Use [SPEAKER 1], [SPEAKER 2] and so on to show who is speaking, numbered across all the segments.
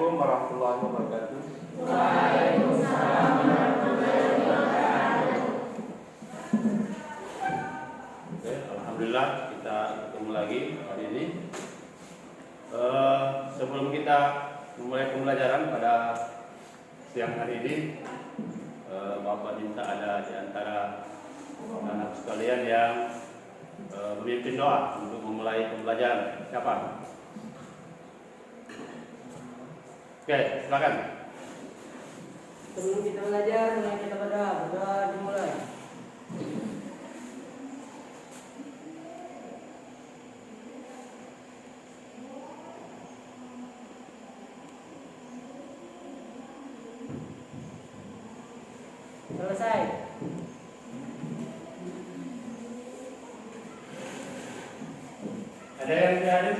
[SPEAKER 1] Assalamualaikum warahmatullahi wabarakatuh.
[SPEAKER 2] Waalaikumsalam warahmatullahi wabarakatuh.
[SPEAKER 3] Oke, alhamdulillah kita ketemu lagi hari ini. Sebelum kita memulai pembelajaran pada siang hari ini, Bapak minta ada di antara anak sekalian yang memimpin doa untuk memulai pembelajaran. Siapa? Oke, silakan.
[SPEAKER 2] Sebelum kita belajar, mari kita berdoa dimulai. Selesai.
[SPEAKER 3] Ada yang tidak hadir?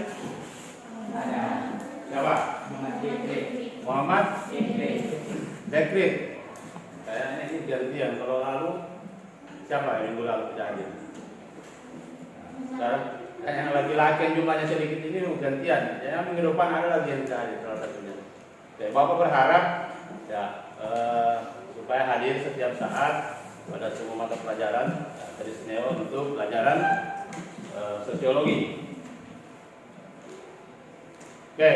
[SPEAKER 4] Ada.
[SPEAKER 3] Siapa? Muhammad Dekri. Kayaknya ini gantian. Kalau lalu siapa yang minggu lalu tidak hadir? Sekarang yang laki-laki yang jumlahnya sedikit ini gantian. Ya, minggu depan ada lagi yang tidak hadir salah satunya. Oke, Bapak berharap ya supaya hadir setiap saat pada semua mata pelajaran dari Seneo untuk pelajaran sosiologi. Oke.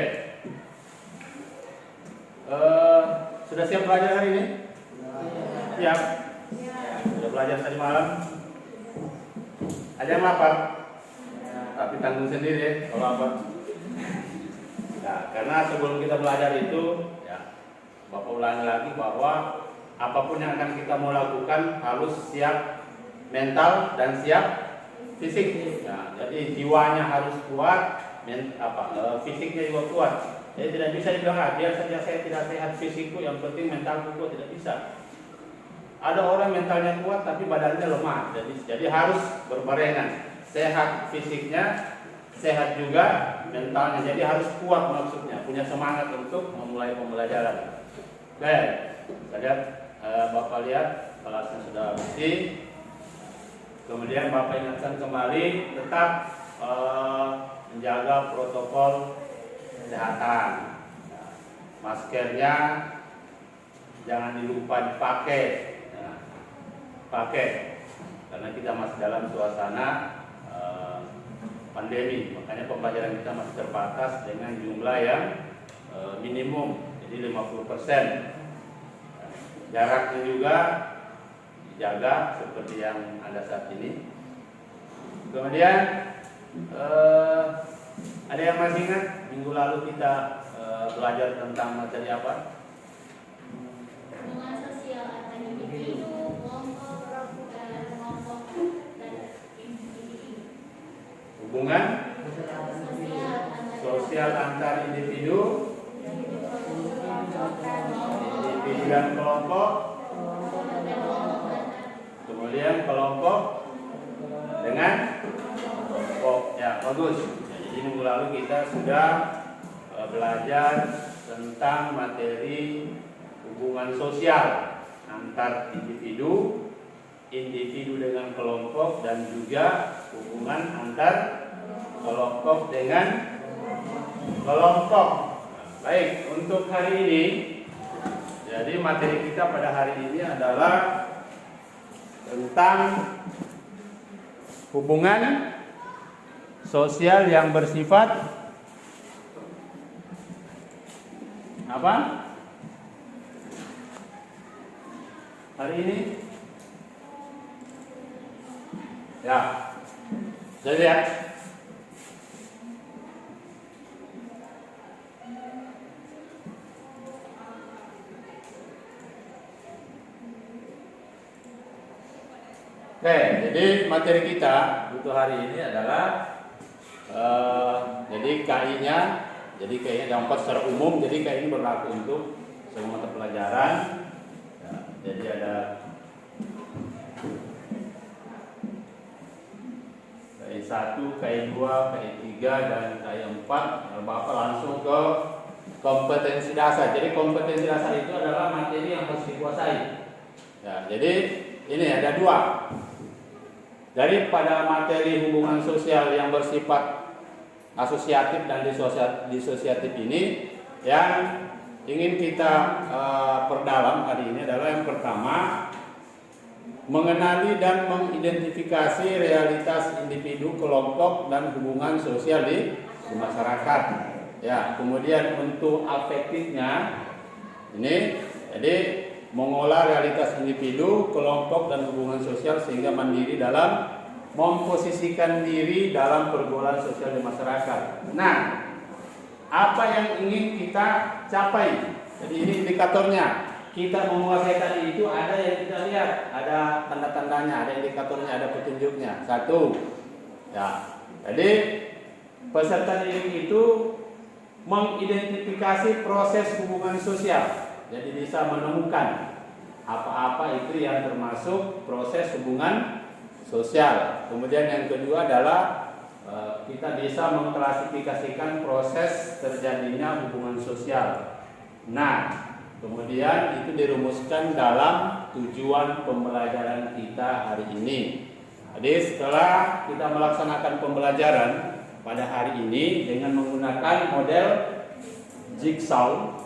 [SPEAKER 3] Sudah siap belajar hari ini? Siap. Sudah belajar tadi malam? Ada yang lapar? Tapi tanggung sendiri ya, kalau lapar. Nah, karena sebelum kita belajar itu, ya, Bapak ulangi lagi bahwa apapun yang akan kita mau lakukan harus siap mental dan siap fisik. Nah, jadi jiwanya harus kuat, fisiknya juga kuat. Jadi tidak bisa dibilang, biar saja saya tidak sehat fisikku, yang penting mentalku kuat, tidak bisa. Ada orang mentalnya kuat tapi badannya lemah, jadi harus berbarengan. Sehat fisiknya, sehat juga mentalnya. Jadi harus kuat maksudnya, punya semangat untuk memulai pembelajaran. Oke, kita lihat, Bapak lihat kelasnya sudah bersih. Kemudian Bapak ingatkan kembali tetap menjaga protokol kesehatan. Maskernya jangan dilupa dipakai. Pakai karena kita masih dalam suasana pandemi, makanya pembelajaran kita masih terbatas dengan jumlah yang minimum, jadi 50%. Jaraknya juga dijaga seperti yang ada saat ini. Kemudian ada yang masih ingat minggu lalu kita belajar tentang materi apa?
[SPEAKER 5] Hubungan sosial antar individu, kelompok, dan kelompok dan individu.
[SPEAKER 3] Hubungan sosial antar individu, dan kelompok, kemudian kelompok dengan kelompok. Ya, bagus. Jadi minggu lalu kita sudah belajar tentang materi hubungan sosial antar individu, individu dengan kelompok, dan juga hubungan antar kelompok dengan kelompok. Baik, untuk hari ini, jadi materi kita pada hari ini adalah tentang hubungan sosial yang bersifat apa? Hari ini ya, jadi ya. Oke, jadi materi kita untuk hari ini adalah jadi KI-nya, jadi KI-nya dapat secara umum, jadi KI ini berlaku untuk semua mata pelajaran. Ya, jadi ada KI 1, KI 2, KI 3, dan KI 4. Bapak langsung ke kompetensi dasar. Jadi kompetensi dasar itu adalah materi yang harus dikuasai. Ya, jadi ini ada dua. Daripada materi hubungan sosial yang bersifat asosiatif dan disosiatif ini, yang ingin kita perdalam hari ini adalah yang pertama, mengenali dan mengidentifikasi realitas individu, kelompok, dan hubungan sosial di masyarakat. Ya, kemudian untuk afektifnya ini, jadi mengolah realitas individu, kelompok, dan hubungan sosial sehingga mandiri dalam memposisikan diri dalam pergaulan sosial di masyarakat. Nah, apa yang ingin kita capai? Jadi ini indikatornya. Kita menguasai tadi itu ada yang kita lihat, ada tanda-tandanya, ada indikatornya, ada petunjuknya. Satu, ya. Jadi peserta didik itu mengidentifikasi proses hubungan sosial. Jadi bisa menemukan apa-apa itu yang termasuk proses hubungan sosial. Kemudian yang kedua adalah kita bisa mengklasifikasikan proses terjadinya hubungan sosial. Nah, kemudian itu dirumuskan dalam tujuan pembelajaran kita hari ini. Jadi setelah kita melaksanakan pembelajaran pada hari ini dengan menggunakan model jigsaw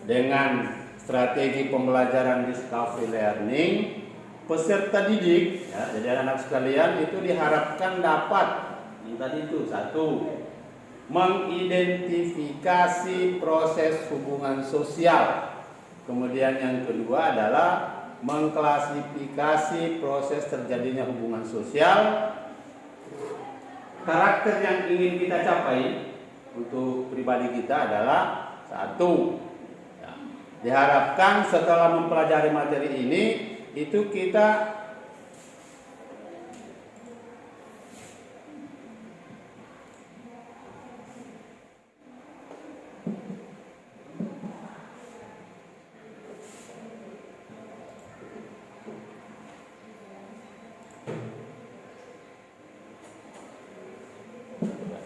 [SPEAKER 3] dengan strategi pembelajaran discovery learning, peserta didik, ya, jadi anak-anak sekalian itu diharapkan dapat yang tadi itu satu, mengidentifikasi proses hubungan sosial. Kemudian yang kedua adalah mengklasifikasi proses terjadinya hubungan sosial. Karakter yang ingin kita capai untuk pribadi kita adalah satu, ya, diharapkan setelah mempelajari materi ini itu kita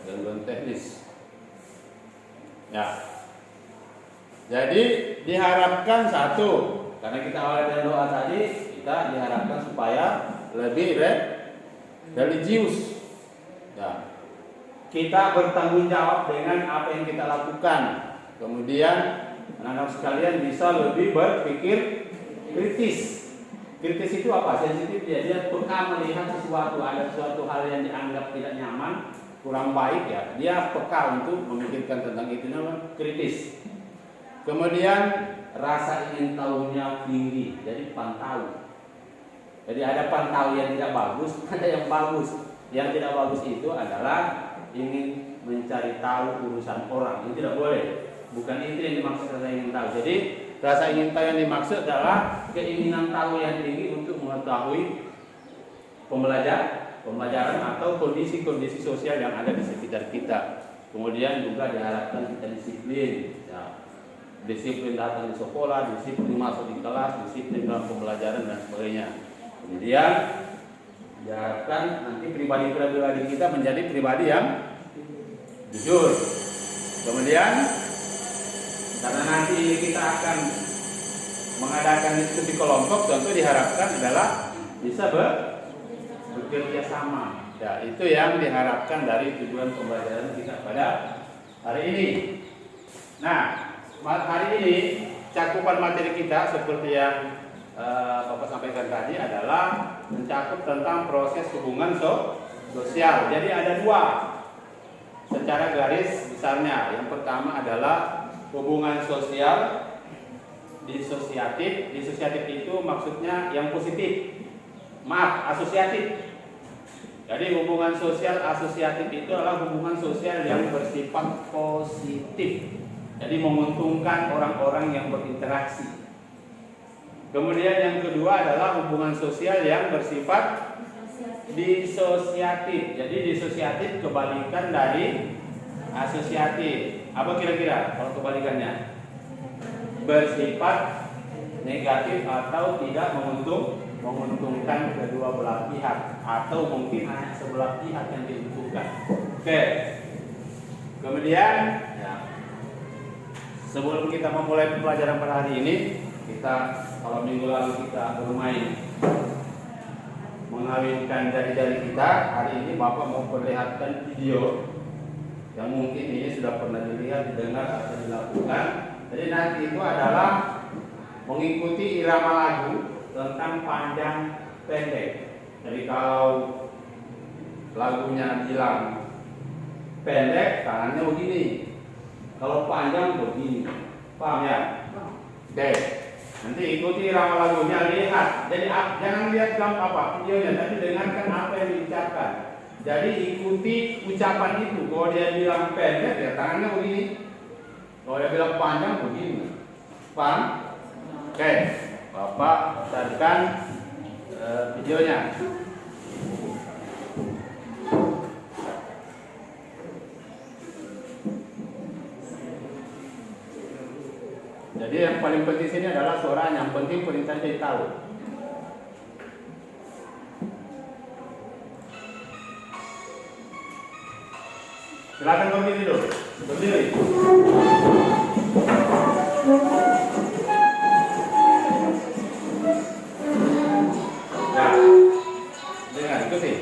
[SPEAKER 3] gangguan teknis. Ya. Jadi diharapkan satu, karena kita awal dari doa tadi, kita diharapkan supaya lebih religius. Ya. Kita bertanggung jawab dengan apa yang kita lakukan. Kemudian anak-anak sekalian bisa lebih berpikir kritis. Kritis itu apa? Sensitif dia peka melihat sesuatu, ada sesuatu hal yang dianggap tidak nyaman, kurang baik, ya. Dia peka untuk memikirkan tentang itu, namanya kritis. Kemudian rasa ingin tahunya tinggi, jadi pantau. Jadi ada pantau yang tidak bagus, ada yang bagus. Yang tidak bagus itu adalah ingin mencari tahu urusan orang, itu tidak boleh. Bukan itu yang dimaksud rasa ingin tahu. Jadi rasa ingin tahu yang dimaksud adalah keinginan tahu yang tinggi untuk mengetahui pembelajaran atau kondisi-kondisi sosial yang ada di sekitar kita. Kemudian juga diharapkan kita disiplin, ya. Disiplin datang di sekolah, disiplin masuk di kelas, disiplin dalam pembelajaran dan sebagainya. Kemudian diharapkan nanti pribadi-pribadi kita menjadi pribadi yang jujur. Kemudian karena nanti kita akan mengadakan diskusi kelompok, tentu diharapkan adalah bisa bekerja sama. Ya, itu yang diharapkan dari tujuan pembelajaran kita pada hari ini. Nah, hari ini cakupan materi kita seperti yang Bapak sampaikan tadi adalah mencakup tentang proses hubungan sosial. Jadi ada dua secara garis besarnya. Yang pertama adalah hubungan sosial disosiatif. Disosiatif itu maksudnya yang positif. Maaf, asosiatif. Jadi hubungan sosial asosiatif itu adalah hubungan sosial yang bersifat positif. Jadi menguntungkan orang-orang yang berinteraksi. Kemudian yang kedua adalah hubungan sosial yang bersifat disosiatif. Jadi disosiatif kebalikan dari asosiatif. Apa kira-kira kalau kebalikannya? Bersifat negatif atau tidak menguntungkan kedua belah pihak, atau mungkin hanya sebelah pihak yang diuntungkan. Oke. Kemudian ya, sebelum kita memulai pembelajaran pada hari ini, kita kalau minggu lalu kita bermain mengawinkan jari-jari kita, hari ini Bapak mau perlihatkan video yang mungkin ini sudah pernah dilihat, didengar atau dilakukan. Jadi nanti itu adalah mengikuti irama lagu tentang panjang pendek. Jadi kalau lagunya bilang pendek, tangannya begini. Kalau panjang begini. Paham ya? Oke. Nanti ikuti irama lagunya, lihat. Jadi jangan lihat videonya, tapi dengarkan apa yang diucapkan. Jadi ikuti ucapan itu. Kalau dia bilang pendek, ya tangannya begini. Kalau dia bilang panjang, begini. Paham? Oke. Bapak startkan videonya. Jadi yang paling penting sini adalah suaranya. Yang penting perintahnya ditahu. Silakan berdiri dulu. Berdiri. Ya. Dengar, ikuti.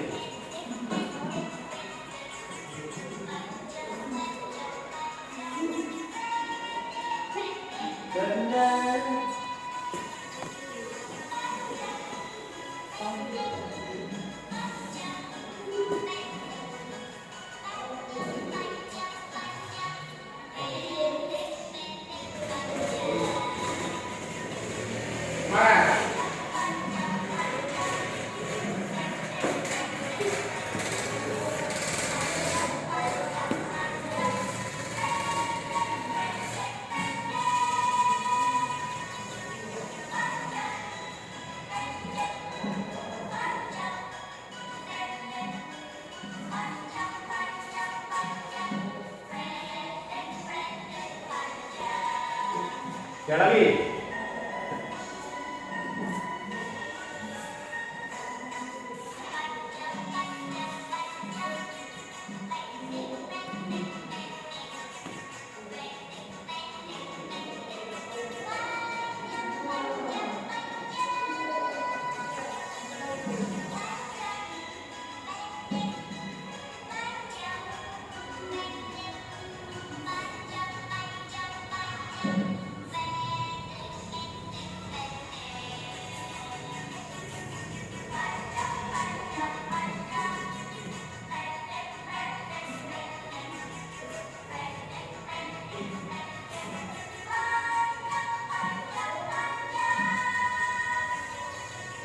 [SPEAKER 3] Sekali lagi.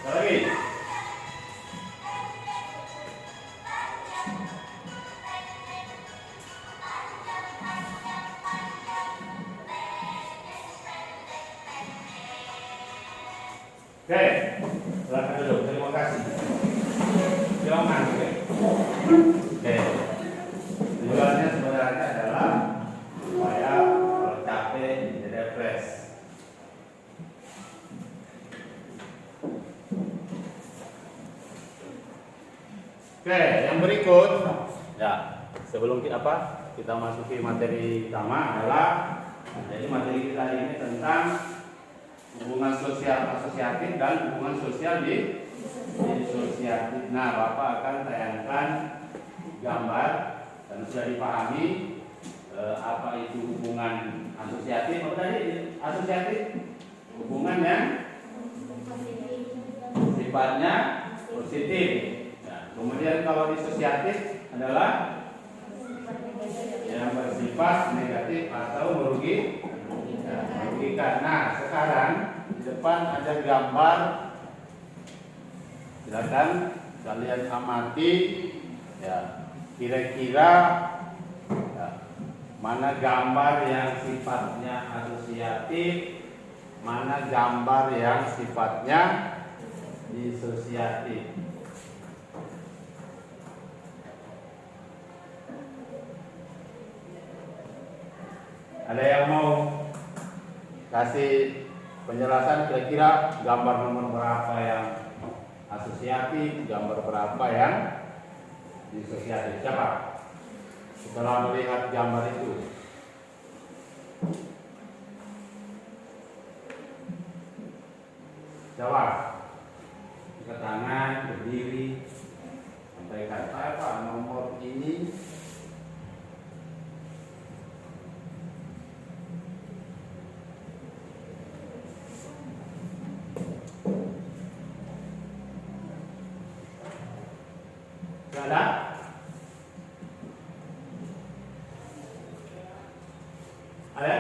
[SPEAKER 3] Lagi. Oke, silakan dulu. Terima kasih. Silakan. Oke. Tujuannya sebenarnya adalah supaya kalau capek jadi fresh. Oke, yang berikut ya sebelum kita masuki materi utama adalah jadi materi kita ini tentang hubungan sosial asosiatif dan hubungan sosial disosiatif. Nah, Bapak akan tayangkan gambar dan sudah dipahami apa itu hubungan asosiatif. Apa tadi? Asosiatif hubungan yang sifatnya positif. Kemudian kalau disosiatif adalah yang bersifat negatif atau merugikan. Nah, sekarang di depan ada gambar. Silakan kalian amati ya, kira-kira ya, mana gambar yang sifatnya asosiatif, mana gambar yang sifatnya disosiatif. Ada yang mau kasih penjelasan kira-kira gambar nomor berapa yang asosiatif, gambar berapa yang disosiatif? Siapa? Setelah melihat gambar itu, jawab. Angkat tangan, berdiri, sampaikan apa nomor ini. Ada? Ada?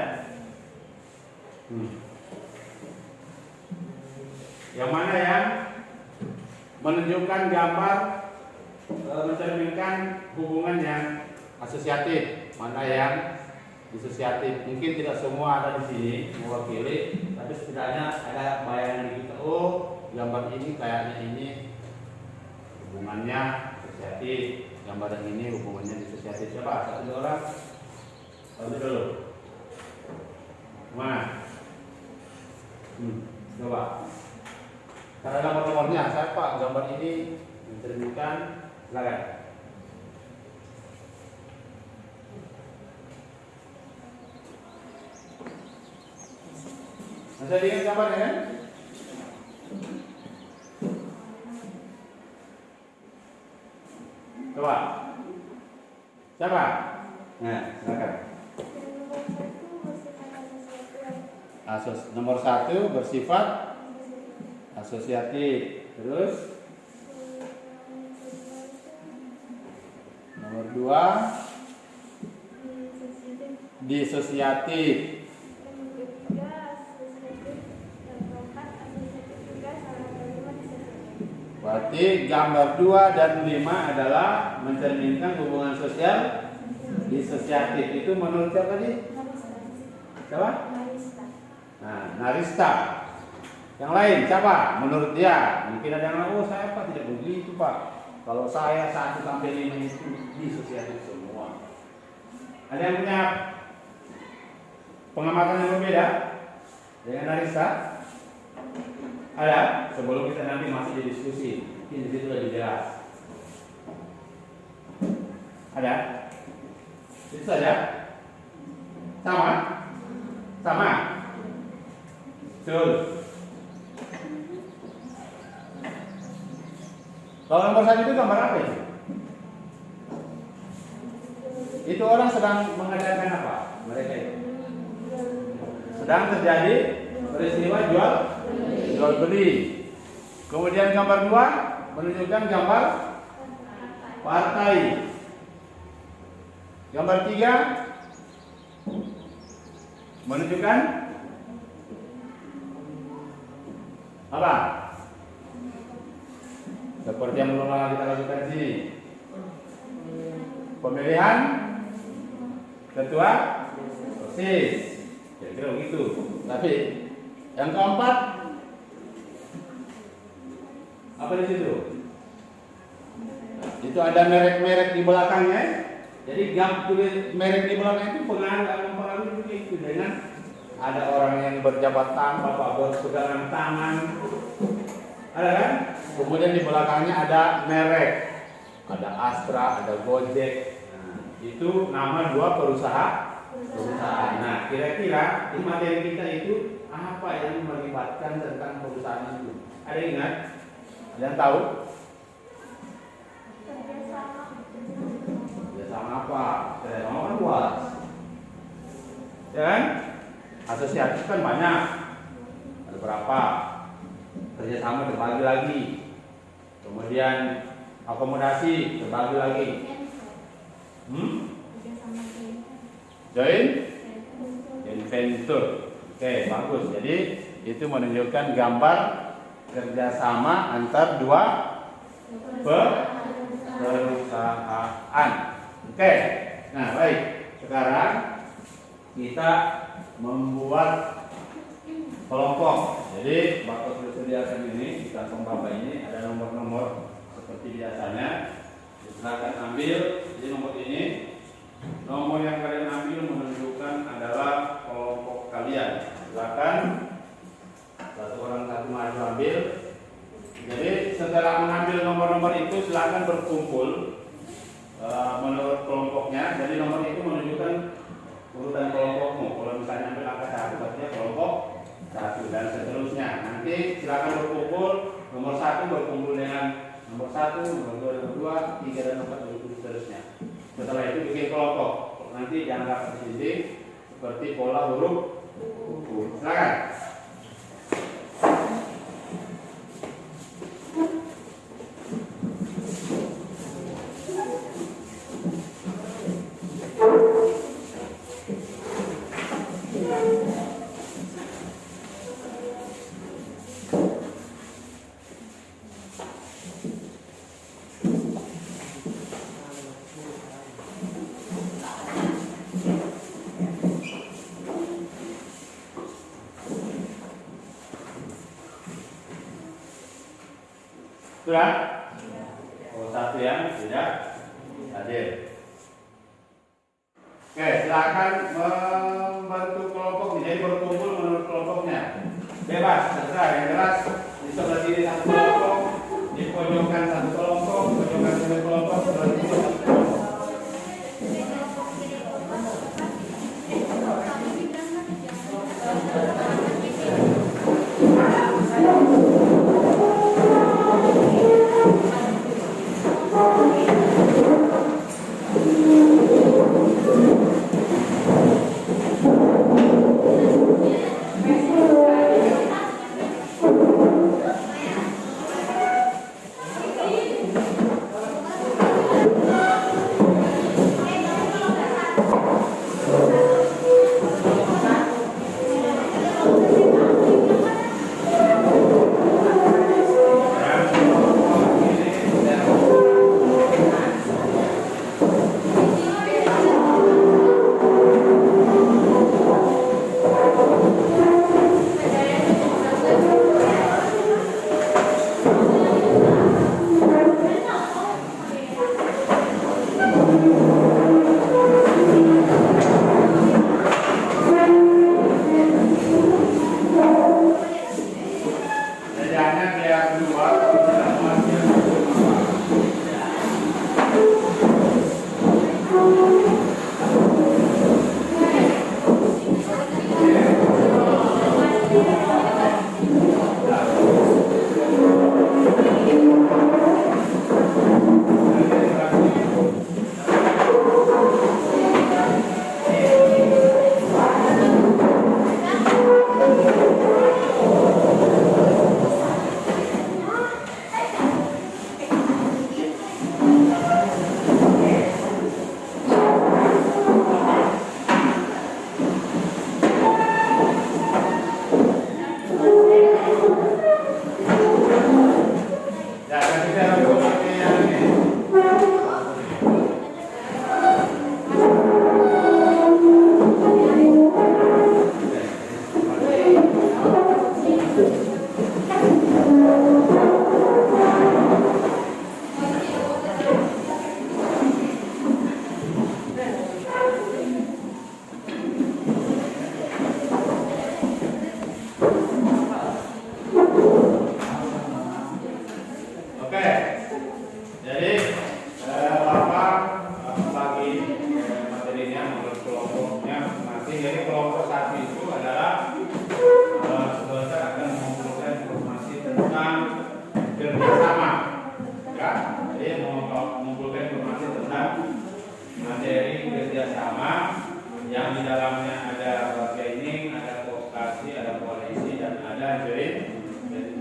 [SPEAKER 3] Yang mana yang menunjukkan gambar mencerminkan hubungan yang asosiatif, mana yang disosiatif? Mungkin tidak semua ada di sini mewakili, tapi setidaknya ada bayangan di kita. Oh, gambar ini kayaknya ini hubungannya asosiatif, gambar yang ini hubungannya disosiatif. Siapa? Satu dua orang. Satu dulu. Mana? Coba. Karena nomor-nomornya, siapa gambar ini mencerminkan? Silakan. Masih ingat gambarnya kan? Coba. Siapa? Nah, silakan. Nomor 1 bersifat asosiatif. Terus nomor 2 disosiatif. Berarti gambar 2 dan 5 adalah mencerminkan hubungan sosial disosiatif. Itu menurut siapa tadi? Siapa? Nah, Narista. Yang lain siapa? Menurut dia. Mungkin ada yang lain, oh saya Pak tidak begitu Pak. Kalau saya 1 sampai 5 itu disosiatif semua. Ada yang punya pengamatan yang berbeda dengan Narista? Ada? Sebelum kita nanti masuk di diskusi, ini di situ lebih jelas. Ada? Itu saja? Sama? Sama? Betul. Kalau nomor 1 itu gambar apa itu? Itu orang sedang mengadakan apa? Mereka itu sedang terjadi peristiwa jual beli. Kemudian gambar 2 menunjukkan gambar partai. Gambar 3 menunjukkan apa? Seperti yang belum kita lakukan di sini. Pemilihan ketua OSIS. Kira-kira begitu. Tapi yang keempat apa di situ? Itu ada merek-merek di belakangnya. Jadi tulis merek di belakang itu mempengaruhi itu dengan ada orang yang berjabat tangan, bapak berpegangan tangan, ada kan? Kemudian di belakangnya ada merek, ada Astra, ada Gojek. Nah, itu nama 2 perusahaan. Nah, kira-kira di materi kita itu apa yang melibatkan tentang perusahaan itu? Ada yang ingat? Ada yang tahu? Kerjasama apa? Kerjasama kan luas. Ya kan? Asosiatif kan banyak. Ada berapa? Kerjasama terbagi lagi. Kemudian akomodasi terbagi lagi. Joint venture. Oke, bagus. Jadi itu menunjukkan gambar kerjasama antar 2 perusahaan. Oke. Nah, baik. Sekarang kita membuat kelompok. Jadi Bapak sudah sediakan ini di kantong Bapak ini ada nomor-nomor seperti biasanya. Silakan ambil. Jadi nomor ini, nomor yang kalian ambil menunjukkan adalah kelompok kalian. Silakan satu orang satu maju ambil. Jadi setelah mengambil nomor-nomor itu silakan berkumpul menurut kelompoknya. Jadi nomor itu menunjukkan urutan kelompokmu. Kalau misalnya ambil angka 1 berarti kelompok 1 dan seterusnya. Nanti silakan berkumpul. Nomor 1 berkumpul dengan nomor 1, nomor 2, nomor 2, 3 dan 4 dan seterusnya. Setelah itu bikin kelompok. Nanti dianggap di sini seperti pola huruf U. Silakan. Sudah? Oh, satu yang tidak hadir. Oke, silakan membentuk kelompok. Jadi berkumpul menurut kelompoknya. Bebas, terserah. Yang jelas di sebelah kiri satu kelompok, di pojokan satu kelompok, pojokan satu kelompok, sebelah kiri satu kelompok.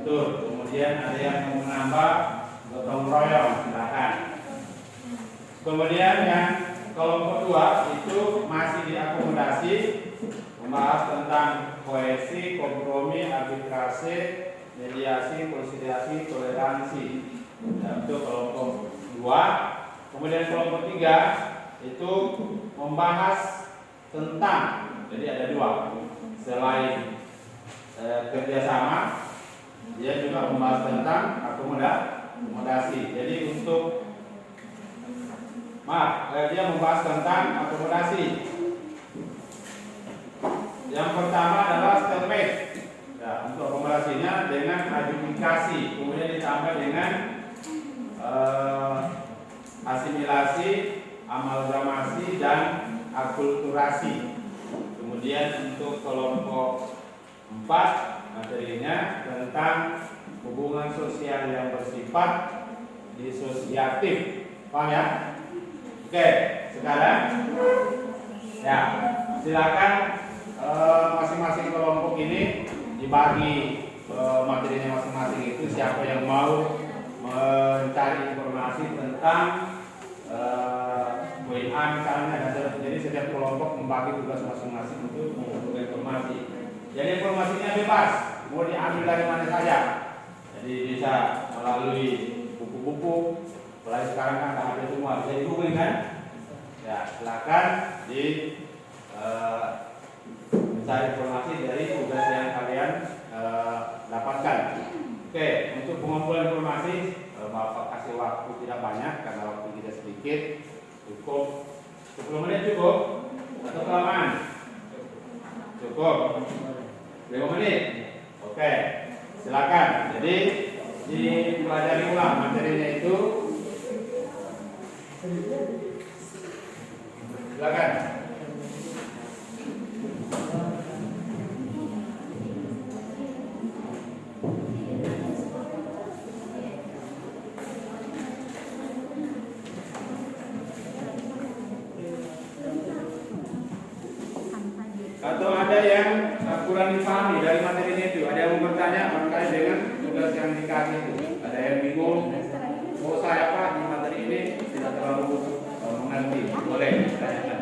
[SPEAKER 3] Kemudian ada yang mau menambah gotong royong, silakan. Kemudian yang kelompok 2 itu masih diakomodasi, membahas tentang kohesi, kompromi, arbitrase, mediasi, konsiliasi, toleransi. Itu kelompok 2. Kemudian kelompok 3 itu membahas tentang, jadi ada 2 selain kerjasama, dia juga membahas tentang akomodasi. Jadi dia membahas tentang akomodasi. Yang pertama adalah stalemate. Ya, untuk akomodasinya dengan adjudikasi, kemudian ditambah dengan asimilasi, amalgamasi, dan akulturasi. Kemudian untuk kelompok 4 materinya tentang hubungan sosial yang bersifat disosiatif. Paham ya? Oke, sekarang ya silakan masing-masing kelompok ini dibagi materinya masing-masing. Itu siapa yang mau mencari informasi tentang WA misalnya, jadi setiap kelompok membagi tugas masing-masing untuk mengumpulkan informasi. Jadi informasinya bebas, mau diambil dari mana saja. Jadi bisa melalui buku-buku, mulai sekarang kan ada semua, bisa di-googling kan? Ya, silakan mencari informasi dari tugas yang kalian dapatkan. Oke, untuk pengumpulan informasi Bapak kasih waktu tidak banyak karena waktu kita sedikit. Cukup 10 menit cukup atau kelamaan? Cukup 5 menit. Oke, silakan. Jadi dipelajari ulang materinya itu. Silakan. Atau ada yang kurang dipahami dari materinya itu, ada yang mau bertanya terkait dengan tugas yang dikasih itu, ada yang bingung, mau saya apa di materi ini tidak terlalu mengerti, boleh ditanyakan.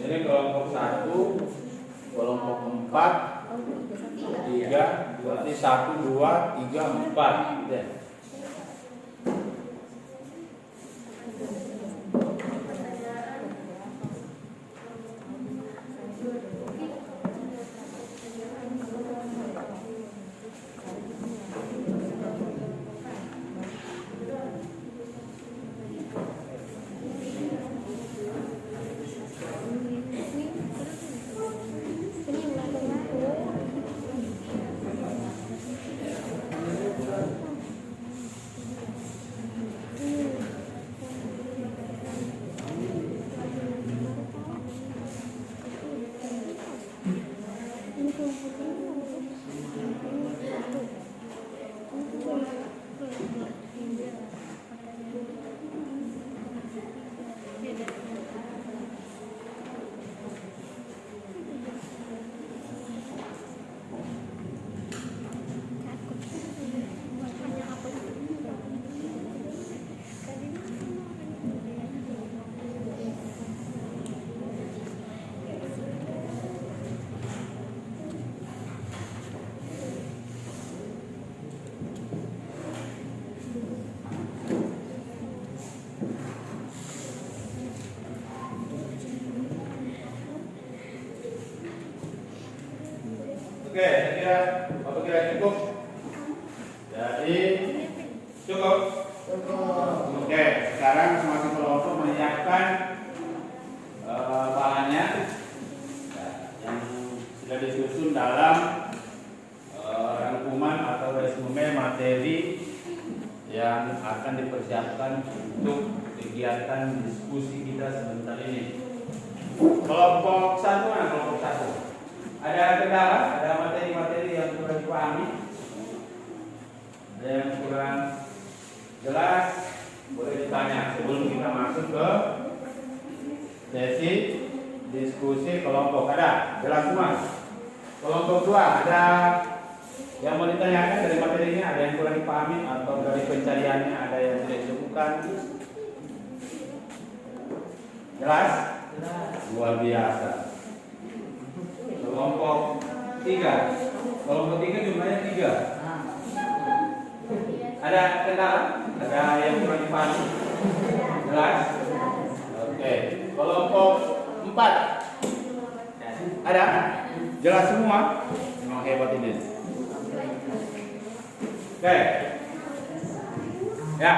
[SPEAKER 3] Ini kelompok 1, kelompok 4, 3, berarti 1, 2, 3, 4 gitu ya. Oke, saya kira apa kira cukup? Jadi cukup. Oke, sekarang masing kelompok menyiapkan bahannya yang sudah disusun dalam rangkuman atau resume materi yang akan dipersiapkan untuk kegiatan diskusi kita sebentar ini. Kelompok 1 mana kelompok 1? Ada kendala, ada materi-materi yang kurang dipahami, ada yang kurang jelas, bertanya sebelum kita masuk ke sesi diskusi kelompok. Ada? Jelas semua? Kelompok 2 ada yang mau ditanyakan dari materinya, ada yang kurang dipahami atau dari pencariannya ada yang tidak ditemukan? Jelas? Luar biasa. Kelompok 3. Kelompok 3 jumlahnya 3. Ada kendala? Ada yang kurang dipahami? Jelas? Oke. Kelompok 4. Ada? Jelas semua? Memang hebat ini. Oke. Ya,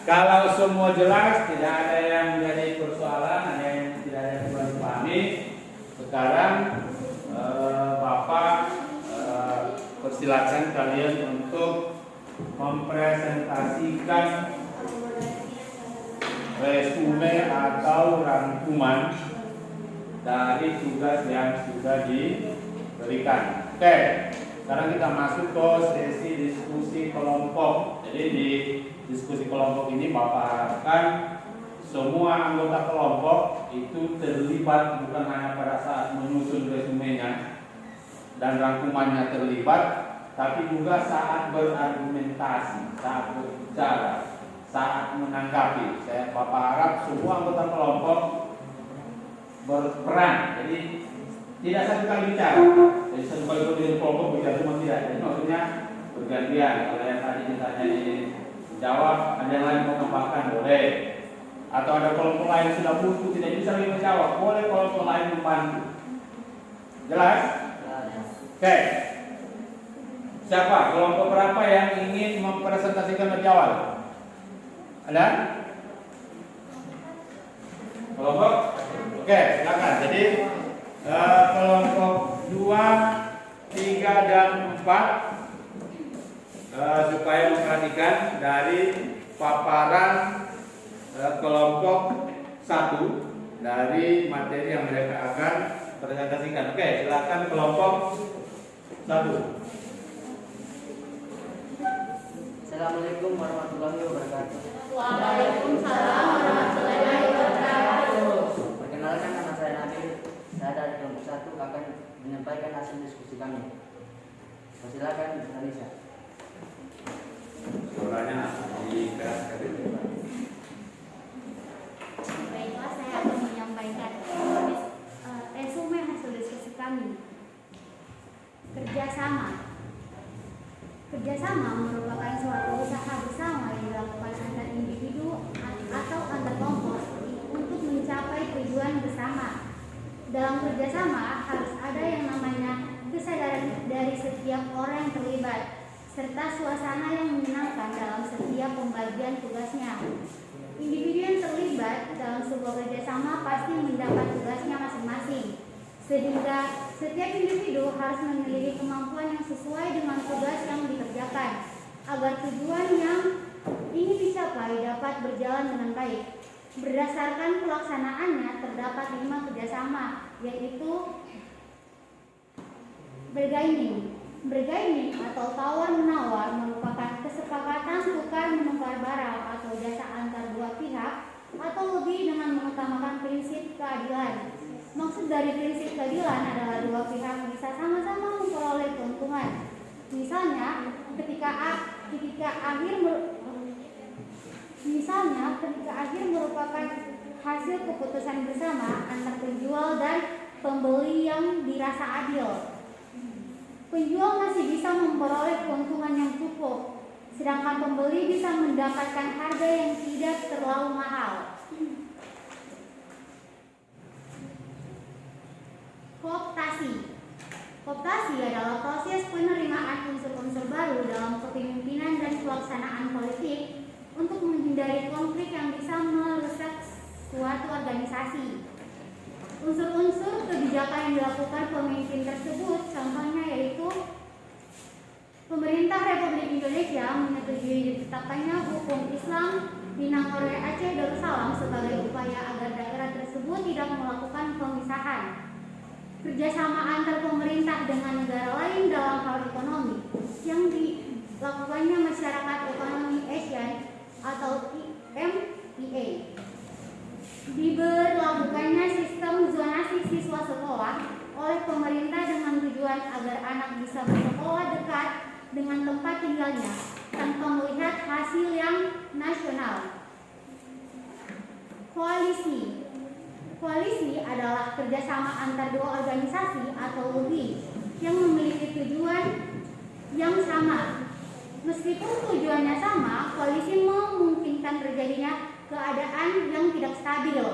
[SPEAKER 3] kalau semua jelas, tidak ada yang menjadi persoalan, ada yang tidak ada yang kurang dipahami. Sekarang Bapak persilakan kalian untuk mempresentasikan resume atau rangkuman dari tugas yang sudah diberikan. Oke, sekarang kita masuk ke sesi diskusi kelompok. Jadi di diskusi kelompok ini Bapak harapkan semua anggota kelompok itu terlibat, bukan hanya pada saat menyusun resumenya dan rangkumannya terlibat, tapi juga saat berargumentasi, saat berbicara, saat menanggapi. Bapak harap semua anggota kelompok berperan. Jadi tidak satu kali bicara. Jadi satu kali berdiri kelompok bicara semua tidak. Jadi maksudnya bergantian. Kalau yang tadi ditanya dijawab, ada yang lain mau tambahkan boleh. Atau ada kelompok lain sudah buntu tidak bisa lagi menjawab, boleh kelompok lain membantu. Jelas? Oke. Siapa? Kelompok berapa yang ingin mempresentasikan lebih awal? Ada? Kelompok? Oke, silakan. Jadi kelompok 2, 3 dan 4 supaya memperhatikan dari paparan kelompok 1 dari materi yang mereka akan presentasikan. Oke, silakan kelompok 1.
[SPEAKER 2] Assalamualaikum warahmatullahi wabarakatuh.
[SPEAKER 5] Waalaikumsalam warahmatullahi wabarakatuh.
[SPEAKER 2] Perkenalkan, nama saya Nabil. Saya dari kelompok 1 akan menyampaikan hasil diskusi kami. Silakan, Anissa.
[SPEAKER 3] Suaranya dikeraskan.
[SPEAKER 5] Baiklah, saya akan menyampaikan resume hasil diskusi kami. Kerjasama. Kerjasama merupakan suatu usaha bersama yang dilakukan antar individu atau antar kelompok untuk mencapai tujuan bersama. Dalam kerjasama harus ada yang namanya kesadaran dari setiap orang yang terlibat, serta suasana yang menyenangkan dalam setiap pembagian tugasnya. Individu yang terlibat dalam sebuah kerjasama pasti mendapat tugasnya masing-masing, sehingga setiap individu harus memiliki kemampuan yang sesuai dengan tugas yang dikerjakan, agar tujuan yang ingin dicapai dapat berjalan dengan baik. Berdasarkan pelaksanaannya terdapat 5 kerjasama, yaitu bargaining. Bargaining atau tawar-menawar merupakan kesepakatan tukar menukar barang atau jasa antar dua pihak atau lebih dengan mengutamakan prinsip keadilan. Maksud dari prinsip keadilan adalah dua pihak bisa sama-sama memperoleh keuntungan. Misalnya, ketika akhir merupakan hasil keputusan bersama antar penjual dan pembeli yang dirasa adil. Penjual masih bisa memperoleh keuntungan yang cukup, sedangkan pembeli bisa mendapatkan harga yang tidak terlalu mahal. Kooptasi. Kooptasi adalah proses penerimaan unsur-unsur baru dalam kepemimpinan dan pelaksanaan politik untuk menghindari konflik yang bisa merusak suatu organisasi. Unsur-unsur kebijakan yang dilakukan pemimpin tersebut contohnya yaitu pemerintah Republik Indonesia menyetujui ditetapkannya hukum Islam Minang Oraya Aceh Darussalam sebagai upaya agar daerah tersebut tidak melakukan pemisahan. Kerjasama antar pemerintah dengan negara lain dalam hal ekonomi yang dilakukannya Masyarakat Ekonomi ASEAN atau agar anak bisa bersekolah dekat dengan tempat tinggalnya tanpa melihat hasil yang nasional. Koalisi adalah kerjasama antar dua organisasi atau lebih yang memiliki tujuan yang sama. Meskipun tujuannya sama, koalisi memungkinkan terjadinya keadaan yang tidak stabil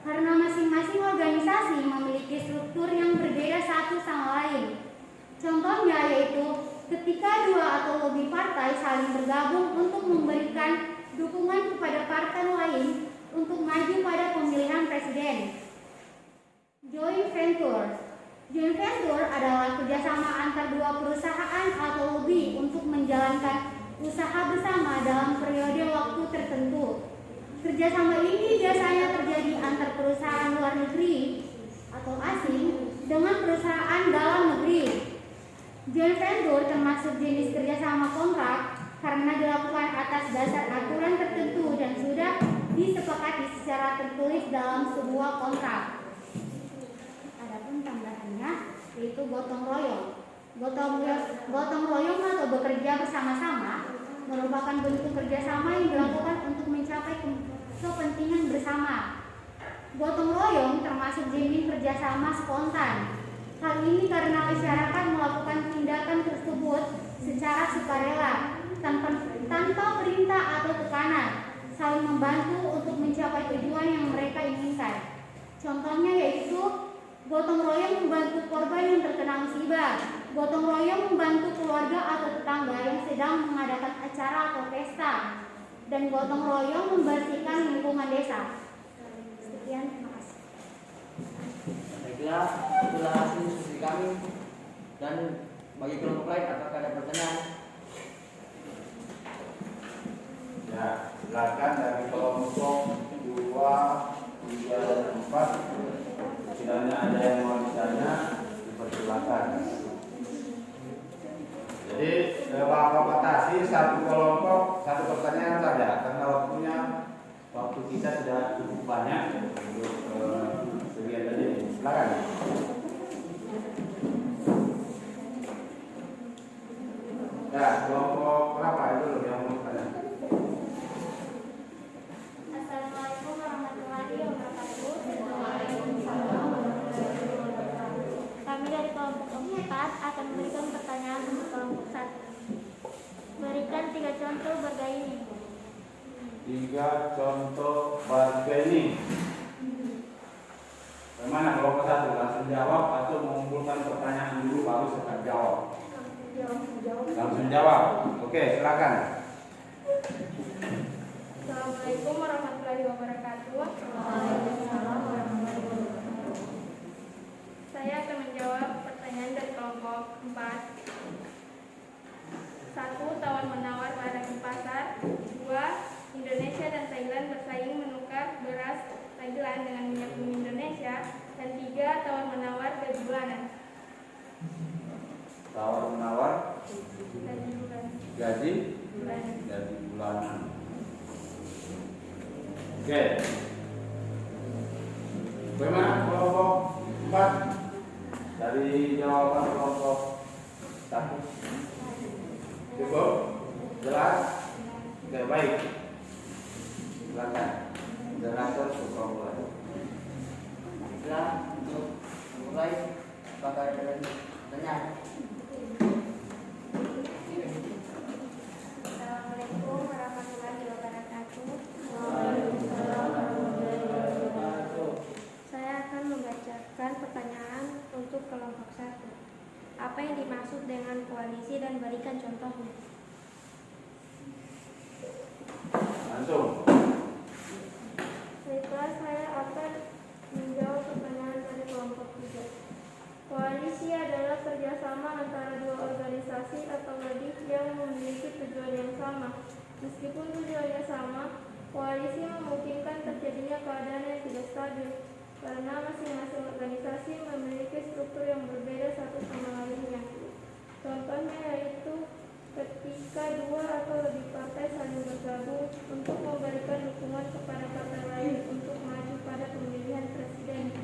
[SPEAKER 5] karena masing-masing organisasi memiliki struktur yang berbeda satu sama lain. Contohnya yaitu ketika dua atau lebih partai saling bergabung untuk memberikan dukungan kepada partai lain untuk maju pada pemilihan presiden. Joint venture adalah kerjasama antar dua perusahaan atau lebih untuk menjalankan usaha bersama dalam periode waktu tertentu. Kerjasama ini biasanya terjadi antar perusahaan luar negeri atau asing dengan perusahaan dalam negeri. Joint venture termasuk jenis kerjasama kontrak karena dilakukan atas dasar aturan tertentu dan sudah disepakati secara tertulis dalam sebuah kontrak. Adapun tambahannya yaitu gotong royong. Gotong royong atau bekerja bersama-sama merupakan bentuk kerjasama yang dilakukan untuk mencapai kepentingan bersama. Gotong royong termasuk jenis kerjasama spontan. Hal ini karena masyarakat melakukan tindakan tersebut secara sukarela, tanpa perintah atau tekanan, saling membantu untuk mencapai tujuan yang mereka inginkan. Contohnya yaitu gotong royong membantu korban yang terkena musibah, gotong royong membantu keluarga atau tetangga yang sedang mengadakan acara atau pesta, dan gotong royong membersihkan lingkungan desa. Sekian, terima kasih.
[SPEAKER 2] Saya kira itulah hasil diskusi kami, dan bagi kelompok lain apakah ada pertanyaan?
[SPEAKER 3] Ya, silakan dari kelompok 2, 3, dan 4. Kiranya ada yang mau ditanya, dipersilakan. Jadi Bapak batasi satu kelompok satu pertanyaan saja karena waktu kita sudah cukup banyak untuk kegiatan ini. Silakan. Ya, kelompok berapa itu yang mau tanya?
[SPEAKER 5] Assalamualaikum warahmatullahi wabarakatuh. Kami dari kelompok 4 akan memberikan pertanyaan untuk kelompok 1. Berikan 3 contoh bargaining.
[SPEAKER 3] 3 contoh bargaining. Bagaimana kelompok 1 langsung jawab atau mengumpulkan pertanyaan dulu baru sekarang jawab? Langsung jawab. Oke, silakan.
[SPEAKER 1] Assalamualaikum warahmatullahi wabarakatuh. Saya akan menjawab pertanyaan dari kelompok 4. 1. Tawar-menawar barang di pasar. 2. Indonesia dan Thailand bersaing menukar beras Thailand dengan minyak bumi Indonesia. Dan 3. Tawar-menawar gaji bulanan.
[SPEAKER 3] Tawar-menawar
[SPEAKER 1] Gaji bulanan.
[SPEAKER 3] gaji bulanan. Oke. Bagaimana kelompok 4 dari jawaban kelompok 1? Cukup? Jelas? Oke, baik. Silakan. Moderator cukup mulai.
[SPEAKER 2] Baiklah, untuk mulai apakah ada pertanyaan?
[SPEAKER 1] Assalamualaikum warahmatullahi wabarakatuh. Saya akan membacakan pertanyaan untuk kelompok 1. Apa yang dimaksud dengan koalisi dan berikan contohnya?
[SPEAKER 3] Langsung.
[SPEAKER 1] Baiklah, saya akan menjawab pertanyaan dari kelompok 3. Koalisi adalah kerjasama antara dua organisasi atau lebih yang memiliki tujuan yang sama. Meskipun tujuannya sama, koalisi memungkinkan terjadinya keadaan yang tidak stabil karena masing-masing organisasi memiliki struktur yang berbeda satu sama lainnya. Contohnya yaitu ketika dua atau lebih partai saling bergabung untuk memberikan dukungan kepada partai lain untuk maju pada pemilihan presiden.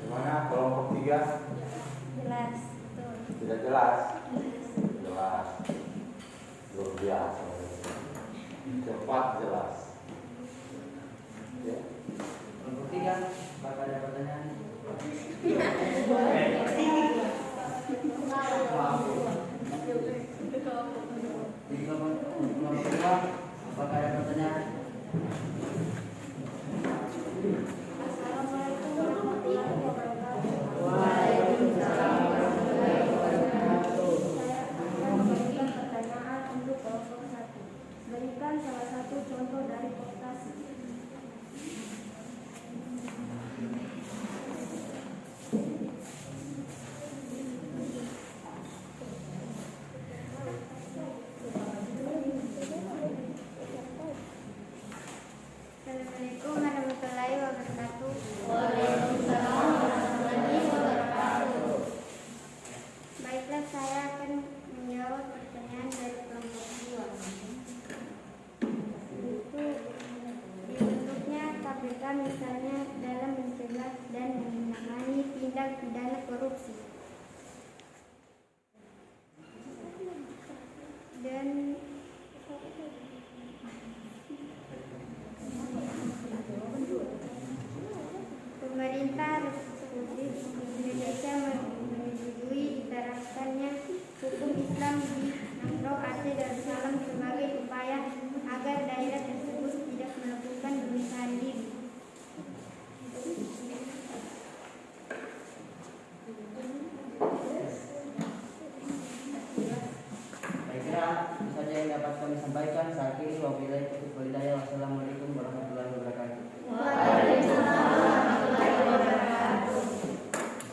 [SPEAKER 3] Gimana kelompok 3? jelas? Jelas. Luar biasa. Cepat jelas. Ya.
[SPEAKER 2] Kelompok 3, apakah ada pertanyaan? Di kelompok 2, apakah ada pertanyaan?
[SPEAKER 1] Assalamualaikum warahmatullahi wabarakatuh. Saya akan memberikan pertanyaan untuk kelompok 1. Berikan salah satu contoh dari kooptasi.
[SPEAKER 5] Assalamualaikum warahmatullahi wabarakatuh.
[SPEAKER 1] Waalaikumsalam warahmatullahi wabarakatuh.
[SPEAKER 5] Baiklah, saya akan menjawab pertanyaan dari kelompok 2. Itu dibentuknya KPK misalnya dalam mencegah dan menangani tindak pidana korupsi. Dan pemerintah Republik Indonesia menyetujui diterapkannya hukum Islam di Nangro Aceh Darussalam sebagai upaya agar daerah tersebut tidak melakukan pemisahan diri.
[SPEAKER 2] Saya kira itu saja yang dapat kami sampaikan. Saya akhiri, wabillahi taufiq wal hidayah. Wassalamualaikum warahmatullahi wabarakatuh.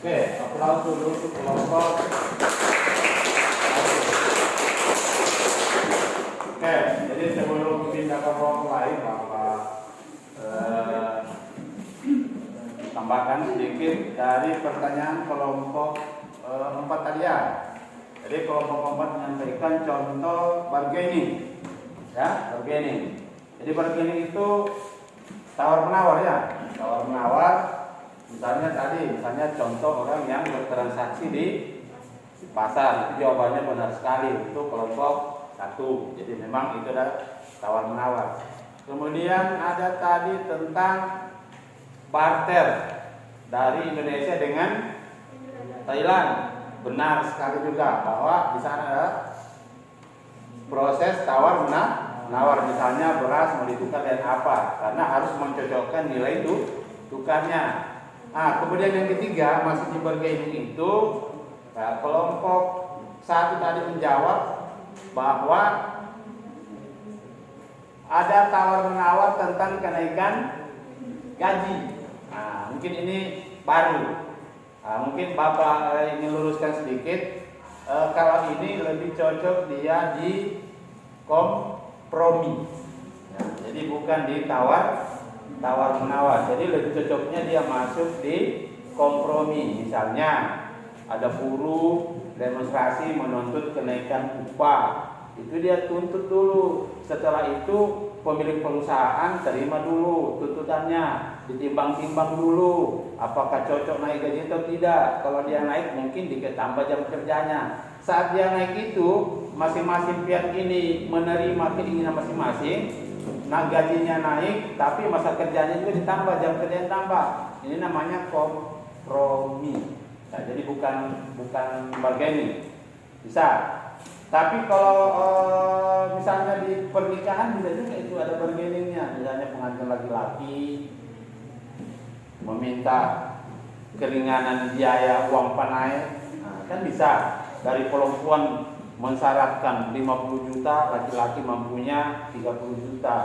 [SPEAKER 3] Oke, aplaus dulu untuk kelompok. Oke, jadi sebelum pindah ke kelompok lain, Bapak tambahkan sedikit dari pertanyaan kelompok 4 tadi ya. Jadi kelompok 4 menyampaikan contoh bargaining, ya, bargaining. Jadi bargaining itu tawar menawar ya, tawar menawar. Misalnya contoh orang yang bertransaksi di pasar, itu jawabannya benar sekali, itu kelompok 1. Jadi memang itu adalah tawar menawar. Kemudian ada tadi tentang barter dari Indonesia dengan Thailand. Benar sekali juga bahwa di sana ada proses tawar menawar, misalnya beras mau ditukar dengan apa, karena harus mencocokkan nilai itu tukarnya. Kemudian yang ketiga masih di bargaining itu, kelompok 1 tadi menjawab bahwa ada tawar menawar tentang kenaikan gaji. Mungkin ini baru. Mungkin Bapak ingin luruskan sedikit. Kalau ini lebih cocok dia di kompromi. Jadi bukan di tawar menawar. Jadi lebih cocoknya dia masuk di kompromi. Misalnya ada buruh demonstrasi menuntut kenaikan upah, itu dia tuntut dulu. Setelah itu pemilik perusahaan terima dulu tuntutannya, ditimbang-timbang dulu apakah cocok naik gaji atau tidak. Kalau dia naik mungkin dikit tambah jam kerjanya. Saat dia naik itu masing-masing pihak ini menerima keinginan masing-masing. Nah, gajinya naik, tapi masa kerjanya juga ditambah, jam kerjanya tambah. Ini namanya kompromi. Nah, jadi bukan bargaining. Bisa. Tapi kalau misalnya di pernikahan bisa juga itu ada bargainingnya. Misalnya pengantin laki-laki meminta keringanan biaya uang panai, kan bisa. Dari perempuan mensyaratkan 50 juta, laki-laki mampunya 30 juta.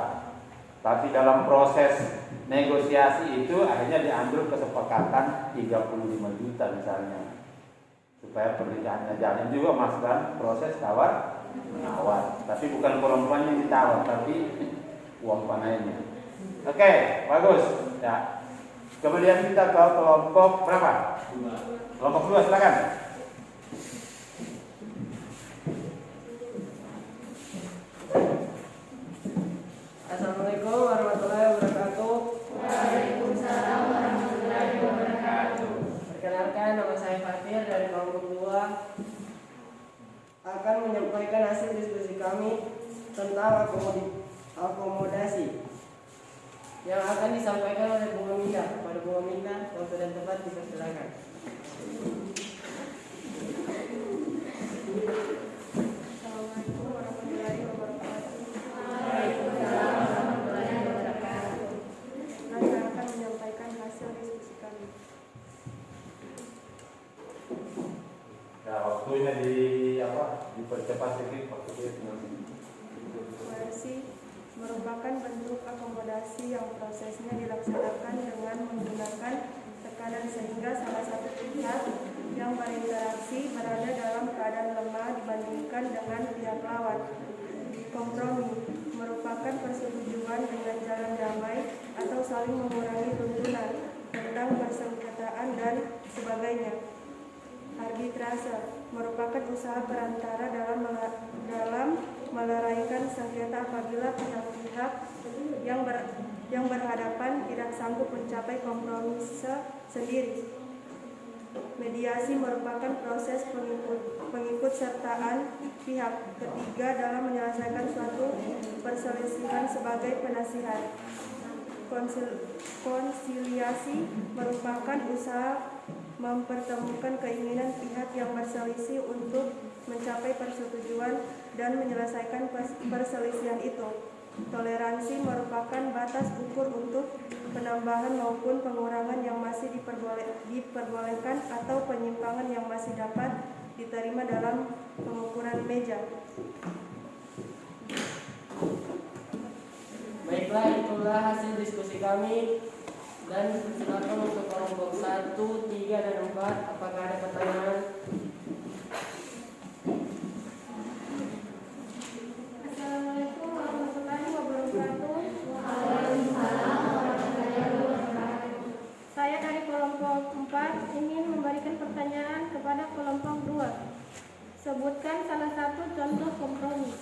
[SPEAKER 3] Tapi dalam proses negosiasi itu akhirnya diambil kesepakatan 35 juta misalnya. Supaya pernikahannya jalan juga masukkan proses tawar menawar. Tapi bukan perempuan yang ditawar, tapi uang panainya. Oke, bagus. Ya. Kemudian kita ke kelompok berapa? 2. Kelompok 2, silakan.
[SPEAKER 6] Assalamualaikum warahmatullahi wabarakatuh.
[SPEAKER 1] Waalaikumsalam warahmatullahi wabarakatuh.
[SPEAKER 6] Perkenalkan, nama saya Fatir dari kelompok 2. akomodasi yang akan disampaikan oleh Bu Minda. Kepada Bu Minda, waktu dan tempat dipersilakan.
[SPEAKER 1] Assalamualaikum warahmatullahi wabarakatuh. Saya akan menyampaikan hasil diskusi kami.
[SPEAKER 3] Ya, waktunya dipercepat sedikit waktu itu.
[SPEAKER 1] Koersi merupakan bentuk akomodasi yang prosesnya dilaksanakan dengan menggunakan tekanan sehingga salah satu pihak yang berinteraksi berada dalam keadaan lemah dibandingkan dengan pihak lawan. Kompromi merupakan persetujuan dengan jalan damai atau saling mengurangi tuntunan tentang persengketaan dan sebagainya. Arbitrase merupakan usaha perantara dalam meleraikan sengketa apabila pihak-pihak yang berhadapan tidak sanggup mencapai kompromi sendiri. Mediasi merupakan proses pengikut sertaan pihak ketiga dalam menyelesaikan suatu perselisihan sebagai penasihat. Konsiliasi merupakan usaha mempertemukan keinginan pihak yang berselisih untuk mencapai persetujuan dan menyelesaikan perselisihan itu. Toleransi merupakan batas ukur untuk penambahan maupun pengurangan yang masih diperbolehkan atau penyimpangan yang masih dapat diterima dalam pengukuran meja.
[SPEAKER 6] Baiklah, itulah hasil diskusi kami. Dan silakan untuk kelompok 1, 3, dan 4. Apakah ada pertanyaan?
[SPEAKER 1] Assalamualaikum warahmatullahi wabarakatuh. Saya dari kelompok 4 ingin memberikan pertanyaan kepada kelompok 2. Sebutkan salah satu contoh kompromi.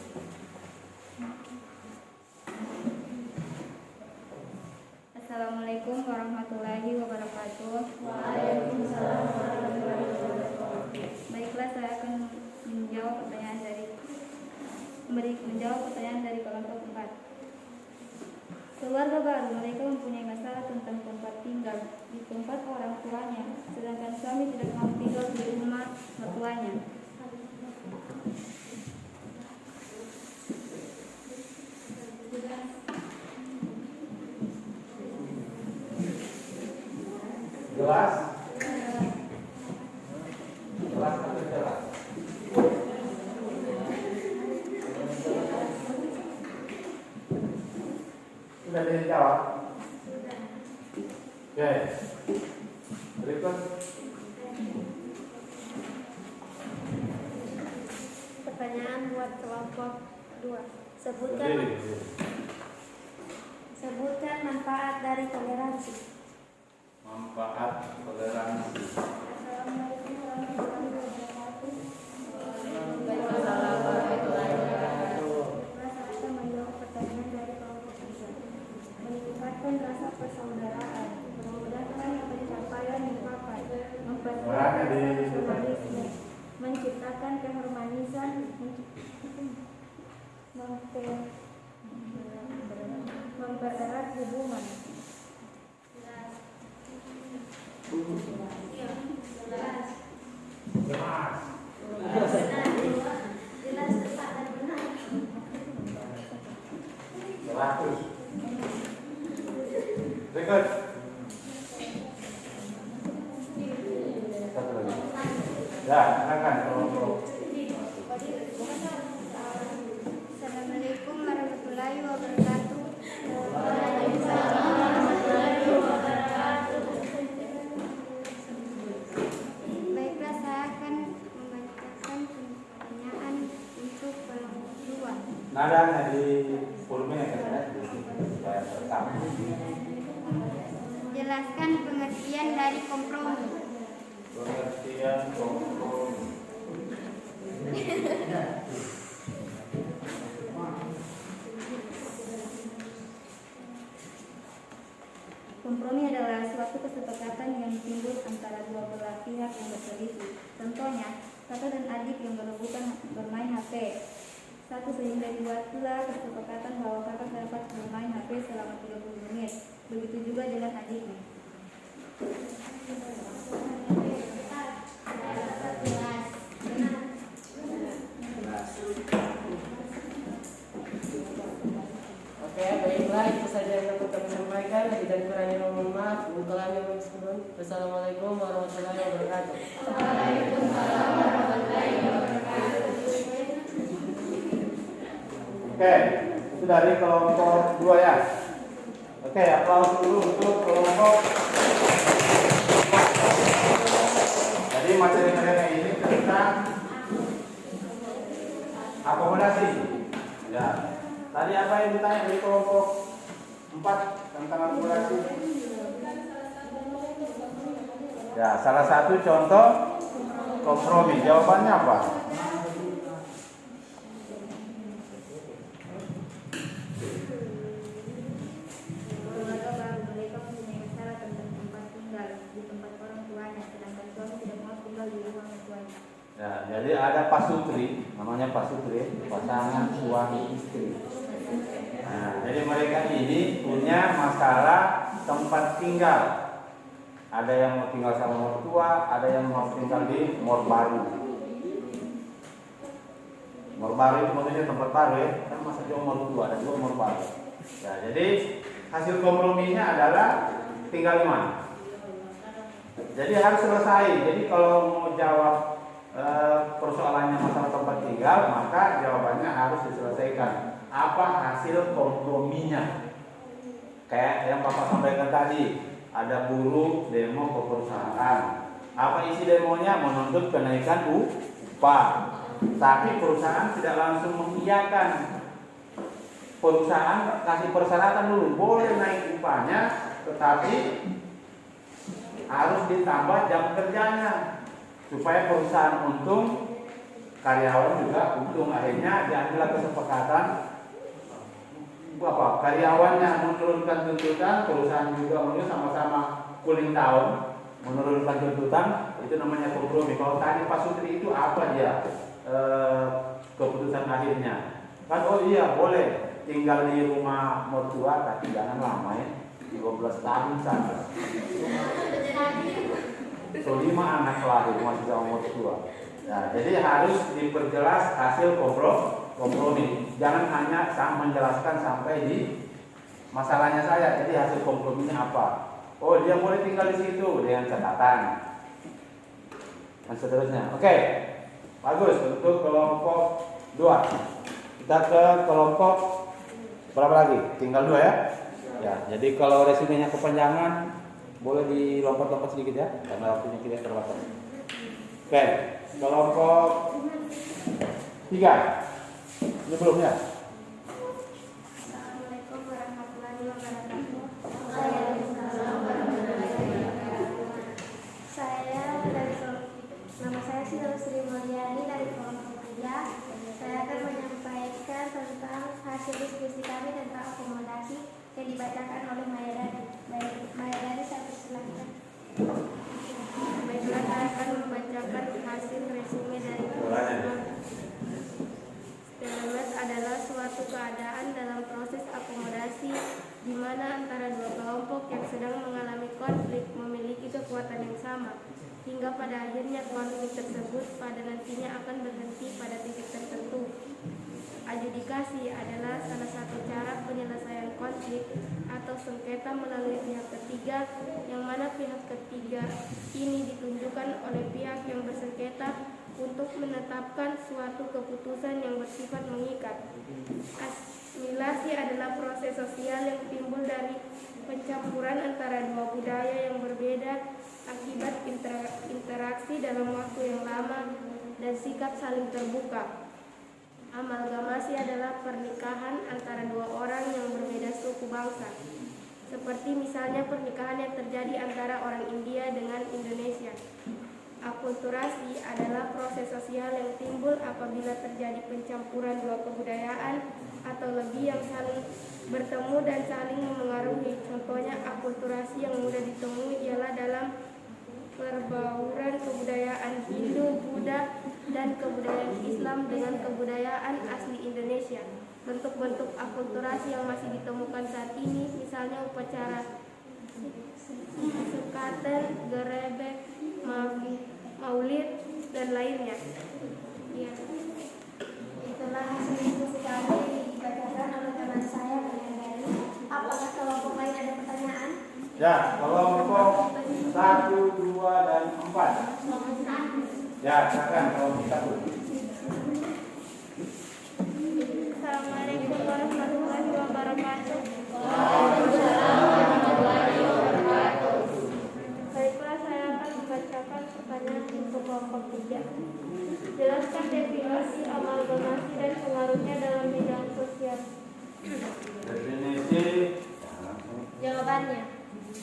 [SPEAKER 5] Assalamualaikum warahmatullahi wabarakatuh.
[SPEAKER 1] Waalaikumsalam warahmatullahi wabarakatuh.
[SPEAKER 5] Baiklah, saya akan menjawab pertanyaan dari kelompok 4. Keluarga baru, mereka mempunyai masalah tentang tempat tinggal di tempat orang tuanya, sedangkan suami tidak mau tinggal di rumah mertuanya.
[SPEAKER 3] Jelas? Jelas atau jelas? Sudah dijawab? Oke. Berikut.
[SPEAKER 1] Pertanyaan buat kelompok 2. Sebutkan manfaat dari toleransi.
[SPEAKER 3] Manfaat toleransi.
[SPEAKER 1] Assalamualaikum warahmatullahi wabarakatuh. Saya akan menjawab pertanyaan dari kelompok 3. Meningkatkan rasa persaudaraan, memudahkan pencapaian mimpi, memperkuat nasionalisme, menciptakan keharmonisan, mempererat hubungan.
[SPEAKER 3] Berikut. Ya, silakan kelompok.
[SPEAKER 1] Assalamualaikum warahmatullahi wabarakatuh.
[SPEAKER 5] Baiklah, saya akan membacakan pertanyaan untuk kelompok 2.
[SPEAKER 3] Nadanya di volumenya kan ya, supaya tetap.
[SPEAKER 5] Jelaskan pengertian dari kompromi.
[SPEAKER 3] Pengertian kompromi.
[SPEAKER 5] Kompromi adalah suatu kesepakatan yang timbul antara dua belah pihak yang berselisih. Contohnya, kakak dan adik yang berebutan bermain HP.
[SPEAKER 7] sehingga dibuatlah kesepakatan bahwa kakak dapat bermain HP selama 30 menit. Begitu juga dengan adiknya.
[SPEAKER 6] Oke, baiklah, itu saja yang dapat kami sampaikan. Lebih dan kurangnya mohon maaf. Wassalamualaikum warahmatullahi wabarakatuh.
[SPEAKER 3] Oke, itu dari kelompok 2 ya. Oke, aplaus dulu untuk kelompok 4. Jadi materi mereka ini tentang akomodasi. Ya. Tadi apa yang ditanya dari kelompok 4 tentang akomodasi? Ya, salah satu contoh kompromi. Jawabannya apa?
[SPEAKER 7] Keluarga baru mereka mempunyai masalah tentang tempat tinggal di tempat orang tuanya, sedangkan suami tidak mau tinggal di rumah orang tuanya.
[SPEAKER 3] Ya, jadi ada pasutri, namanya pasutri, pasangan suami istri. Nah, jadi mereka ini punya masalah tempat tinggal. Ada yang mau tinggal sama mertua, ada yang mau tinggal di mor baru. Mor baru itu maksudnya tempat baru ya, kan masa jauh mertua, ada juga mor baru. Ya, jadi hasil komprominya adalah tinggal di mana. Jadi harus selesai. Jadi kalau mau jawab persoalannya masalah tempat tinggal, maka jawabannya harus diselesaikan. Apa hasil komprominya? Kayak yang Bapak sampaikan tadi, ada buruh demo ke perusahaan. Apa isi demonya? Menuntut kenaikan upah. Tapi perusahaan tidak langsung mengiyakan. Perusahaan kasih persyaratan dulu, boleh naik upahnya, tetapi harus ditambah jam kerjanya supaya perusahaan untung, karyawan juga untung. Akhirnya diambil kesepakatan karyawannya menurunkan tuntutan, perusahaan juga menurut sama-sama cooling down, menurunkan tuntutan. Itu namanya kompromi. Kalau tadi Pak Sutri itu apa dia keputusan akhirnya? Kan oh iya boleh tinggal di rumah mertua, tapi jangan lama ya, 12 tahun saja. So 5 anak lahir masih sama mertua. Nah, jadi harus diperjelas hasil kompromi. Jangan hanya menjelaskan sampai di masalahnya saya. Jadi hasil komprominya apa? Oh dia boleh tinggal di situ dengan catatan dan seterusnya. Oke, bagus untuk kelompok 2. Kita ke kelompok berapa lagi? Tinggal 2 ya. Ya. Jadi kalau resumenya kepanjangan boleh dilompat-lompat sedikit ya, karena waktunya tidak terbatas. Oke, kelompok 3. Ini belum ya?
[SPEAKER 1] Assalamualaikum warahmatullahi wabarakatuh. Nama saya Sri Mulyani dari kelompok 3. Saya akan menyampaikan tentang hasil diskusi kami tentang akomodasi yang dibacakan oleh Maya Dani. Saya persilahkan. Baiklah, saya akan membacakan hasil resume dari Stelmet adalah suatu keadaan dalam proses akomodasi di mana antara dua kelompok yang sedang mengalami konflik memiliki kekuatan yang sama, hingga pada akhirnya konflik tersebut pada nantinya akan berhenti pada titik tertentu. Adjudikasi adalah salah satu cara penyelesaian konflik atau sengketa melalui pihak ketiga, yang mana pihak ketiga ini ditunjukkan oleh pihak yang bersengketa untuk menetapkan suatu keputusan yang bersifat mengikat. Asimilasi adalah proses sosial yang timbul dari pencampuran antara dua budaya yang berbeda akibat interaksi dalam waktu yang lama dan sikap saling terbuka. Amalgamasi adalah pernikahan antara dua orang yang berbeda suku bangsa, seperti misalnya pernikahan yang terjadi antara orang India dengan Indonesia. Akulturasi adalah proses sosial yang timbul apabila terjadi pencampuran dua kebudayaan atau lebih yang saling bertemu dan saling memengaruhi. Contohnya akulturasi yang mudah ditemui ialah dalam perbauran kebudayaan Hindu, Buddha, dan kebudayaan Islam dengan kebudayaan asli Indonesia. Bentuk-bentuk akulturasi yang masih ditemukan saat ini, misalnya upacara sekaten, gerebek, maulid, dan lainnya. Ya.
[SPEAKER 5] Itulah hasil diskusi kami yang dibacakan oleh teman saya mengenai apakah kelompok lain ada pertanyaan?
[SPEAKER 3] Ya, kelompok 1, 2, dan 4. Ya, silakan kelompok 1.
[SPEAKER 1] Assalamualaikum warahmatullahi wabarakatuh. Baiklah, saya akan membacakan pertanyaan untuk kelompok 3. Jelaskan definisi amalgamasi dan pengaruhnya dalam bidang sosial.
[SPEAKER 3] Definisi.
[SPEAKER 5] Jawabannya,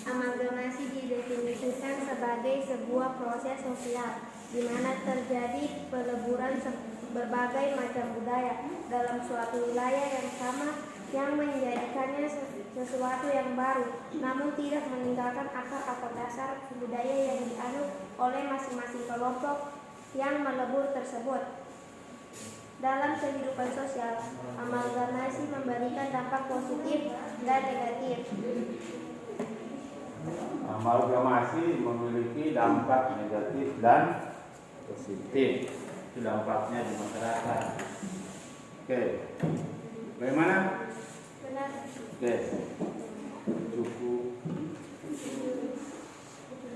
[SPEAKER 5] amalgamasi didefinisikan sebagai sebuah proses sosial di mana terjadi peleburan berbagai macam budaya dalam suatu wilayah yang sama yang menjadikannya sesuatu yang baru, namun tidak meninggalkan akar atau dasar budaya yang dianut oleh masing-masing kelompok yang melebur tersebut. Dalam kehidupan sosial, amalgamasi memberikan dampak positif dan negatif.
[SPEAKER 3] Amalgamasi memiliki dampak negatif dan positif. Itu dampaknya di masyarakat. Oke. Bagaimana?
[SPEAKER 1] Benar.
[SPEAKER 3] Oke. Cukup.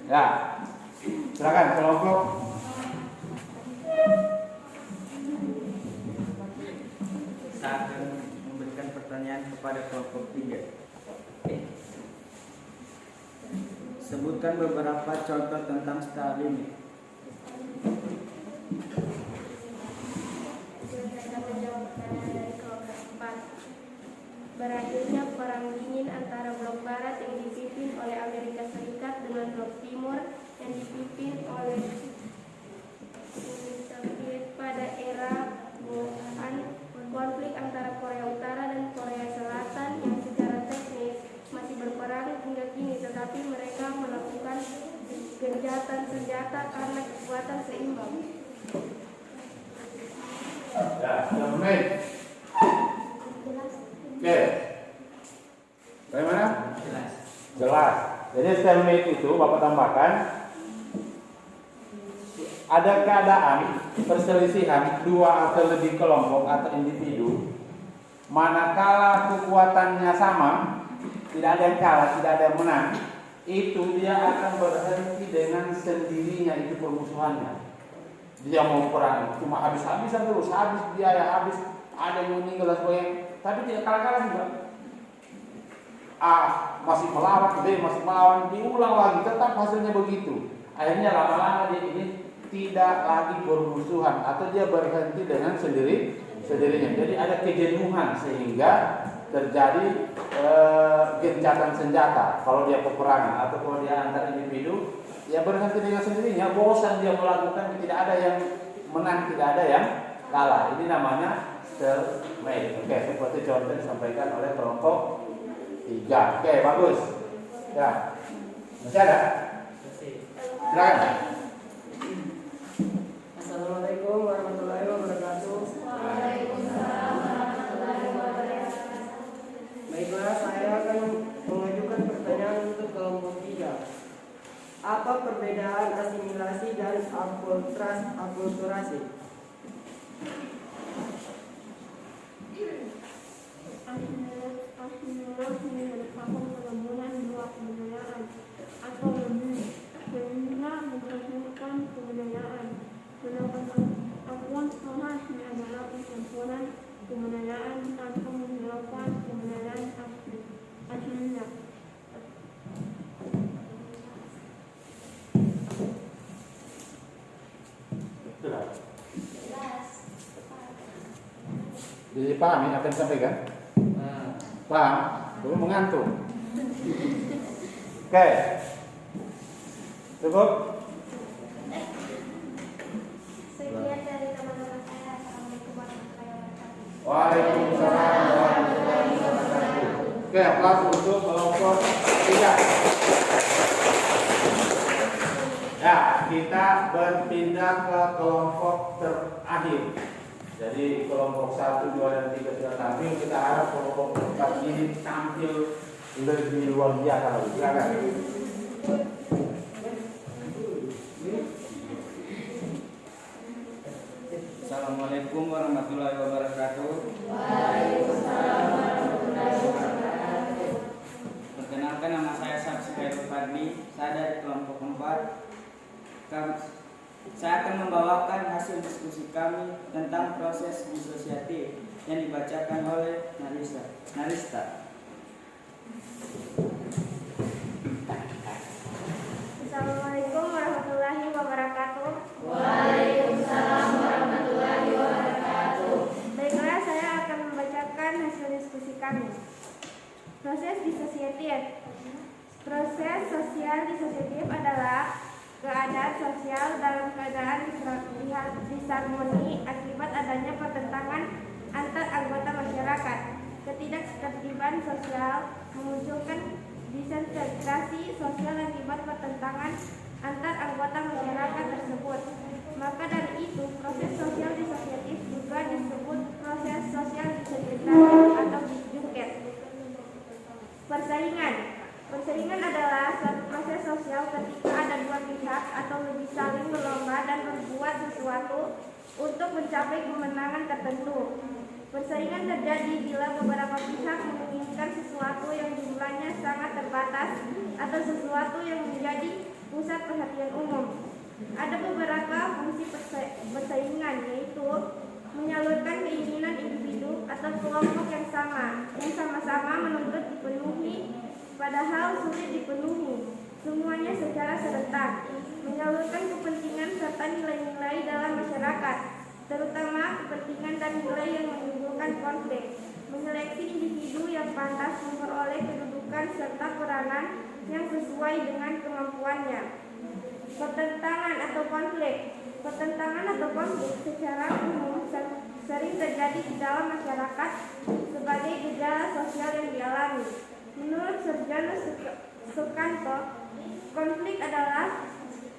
[SPEAKER 3] Ya. Silakan kelompok.
[SPEAKER 2] Saya akan memberikan pertanyaan kepada kelompok 3. Sebutkan beberapa contoh tentang Stalin.
[SPEAKER 1] Saya menjawab pertanyaan dari kelompok 4. Berakhirnya perang dingin antara blok barat yang dipimpin oleh Amerika Serikat dengan blok timur yang dipimpin oleh Uni Soviet pada era Boan. Konflik antara Korea Utara dan Korea Selatan yang secara teknis masih berperang hingga kini, tetapi mereka melakukan gencatan senjata karena kekuatan seimbang.
[SPEAKER 3] Ya, sudah menit. Oke. Bagaimana?
[SPEAKER 2] Jelas.
[SPEAKER 3] Jelas. Jadi stalemate itu Bapak tambahkan ada keadaan perselisihan dua atau lebih kelompok atau individu, manakala kekuatannya sama, tidak ada yang kalah, tidak ada yang menang, itu dia akan berhenti dengan sendirinya, itu permusuhannya. Dia mau perang cuma habis-habisan terus, habis biaya, habis ada yang meninggal dan sebagainya, tapi tidak kalah-kalah juga. A masih melawan, B masih melawan, diulang lagi, tetap hasilnya begitu. Akhirnya lama-lama dia ini tidak lagi bermusuhan atau dia berhenti dengan sendirinya. Jadi ada kejenuhan sehingga terjadi gencatan senjata. Kalau dia peperangan atau kalau dia antar individu, dia berhenti dengan sendirinya, bosan dia melakukan, tidak ada yang menang, tidak ada yang kalah. Ini namanya stalemate. Oke, seperti contoh disampaikan oleh kelompok 3. Oke, bagus. Ya, masih ada? Silakan.
[SPEAKER 6] Assalamualaikum warahmatullahi wabarakatuh.
[SPEAKER 1] Waalaikumsalam warahmatullahi wabarakatuh.
[SPEAKER 6] Baiklah, saya akan mengajukan pertanyaan untuk kelompok 3. Apa perbedaan asimilasi dan akulturasi?
[SPEAKER 1] Asimilasi merupakan penggabungan dua kebudayaan atau lebih, sehingga menghasilkan kebudayaan. Sedangkan akulturasi adalah percampuran kebudayaan tanpa menghilangkan kebudayaan aslinya.
[SPEAKER 3] Dipahami apa yang disampaikan? Paham? Belum mengantuk. Oke. Cukup?
[SPEAKER 5] Sekian dari teman-teman saya. Assalamualaikum warahmatullahi wabarakatuh.
[SPEAKER 3] Waalaikumsalam warahmatullahi wabarakatuh. Oke, aplaus untuk kelompok 3. Ya, kita berpindah ke kelompok terakhir. Jadi kelompok 1, 2, dan 3 sudah tampil. Kita harap kelompok 4 ini tampil lebih luar biasa. Silakan.
[SPEAKER 8] Assalamualaikum warahmatullahi wabarakatuh. Perkenalkan, nama saya Syamsi Khairul Fadli. Saya dari kelompok 4. Saya akan membawakan hasil diskusi kami tentang proses disosiatif yang dibacakan oleh Narista.
[SPEAKER 1] Assalamualaikum warahmatullahi wabarakatuh.
[SPEAKER 7] Waalaikumsalam warahmatullahi wabarakatuh.
[SPEAKER 1] Baiklah, saya akan membacakan hasil diskusi kami. Proses disosiatif. Proses sosial disosiatif adalah keadaan sosial dalam keadaan disharmoni akibat adanya pertentangan antar anggota masyarakat. Ketidaktertiban sosial memunculkan disintegrasi sosial akibat pertentangan antar anggota masyarakat tersebut. Maka dari itu, proses sosial disosiatif juga disebut proses sosial disintegrasi atau disjungket. Persaingan. Persaingan adalah suatu proses sosial ketika ada dua pihak atau lebih saling berlomba dan berbuat sesuatu untuk mencapai kemenangan tertentu. Persaingan terjadi bila beberapa pihak menginginkan sesuatu yang jumlahnya sangat terbatas atau sesuatu yang menjadi pusat perhatian umum. Ada beberapa fungsi persaingan, yaitu menyalurkan keinginan individu atau kelompok yang sama-sama menuntut dipenuhi padahal sulit dipenuhi semuanya secara serentak, menyalurkan kepentingan serta nilai-nilai dalam masyarakat, terutama kepentingan dan nilai yang menimbulkan konflik, menyeleksi individu yang pantas memperoleh kedudukan serta peranan yang sesuai dengan kemampuannya. Pertentangan atau konflik. Pertentangan atau konflik secara umum sering terjadi di dalam masyarakat sebagai gejala sosial yang dialami. Menurut Sarjana Sukanto, konflik adalah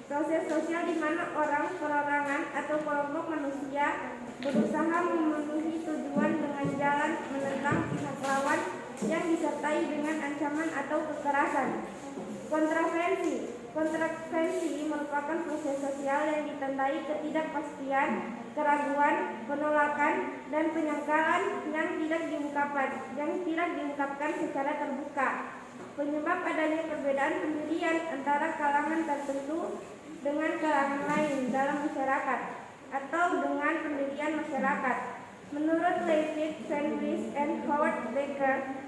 [SPEAKER 1] proses sosial di mana orang, perorangan, atau kelompok manusia berusaha memenuhi tujuan dengan jalan menentang pihak lawan yang disertai dengan ancaman atau kekerasan. Kontravensi. Kontravensi merupakan proses sosial yang ditandai ketidakpastian, keraguan, penolakan, dan penyangkalan yang tidak diungkapkan secara terbuka. Penyebab adanya perbedaan pendirian antara kalangan tertentu dengan kalangan lain dalam masyarakat atau dengan pendirian masyarakat. Menurut Leavitt, Sandwich, dan Howard Baker,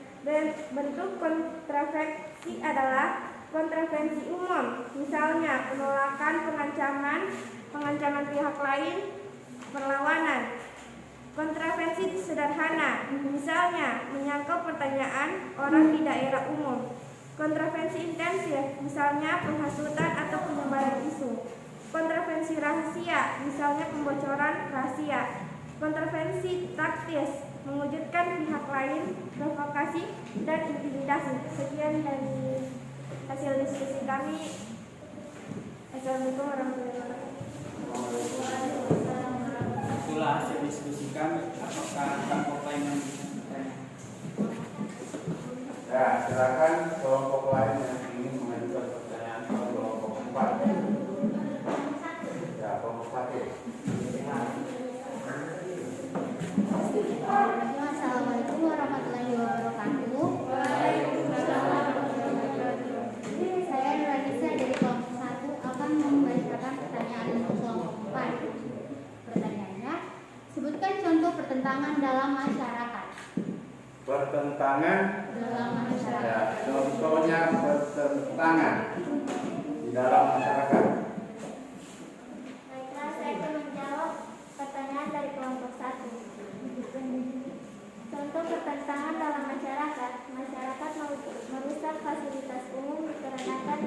[SPEAKER 1] bentuk kontravensi adalah kontravensi umum, misalnya penolakan, pengancaman pihak lain, perlawanan. Kontravensi sederhana, misalnya menyangkau pertanyaan orang di daerah umum. Kontravensi intensif, misalnya penghasutan atau penyebaran isu. Kontravensi rahasia, misalnya pembocoran rahasia. Kontravensi taktis, mewujudkan pihak lain, provokasi, dan intimidasi. Sekian dari hasil diskusi kami. Assalamualaikum warahmatullahi wabarakatuh.
[SPEAKER 8] Itulah hasil diskusi kami. Apakah kelompok lain yang bertanya?
[SPEAKER 3] Ya, silakan kelompok lain yang ingin mengajukan pertanyaan ke kelompok 4. Ya, kelompok 1.
[SPEAKER 5] Assalamualaikum warahmatullahi wabarakatuh. Saya Nurhanisa dari kelompok 1 akan membacakan pertanyaan untuk kelompok 4. Pertanyaannya, sebutkan contoh pertentangan dalam masyarakat.
[SPEAKER 3] Pertentangan
[SPEAKER 5] Dalam masyarakat.
[SPEAKER 3] ya, contohnya pertentangan di dalam masyarakat.
[SPEAKER 1] Baiklah, saya akan menjawab pertanyaan dari kelompok 1. Contoh pertentangan dalam masyarakat. Masyarakat merusak fasilitas umum dikarenakan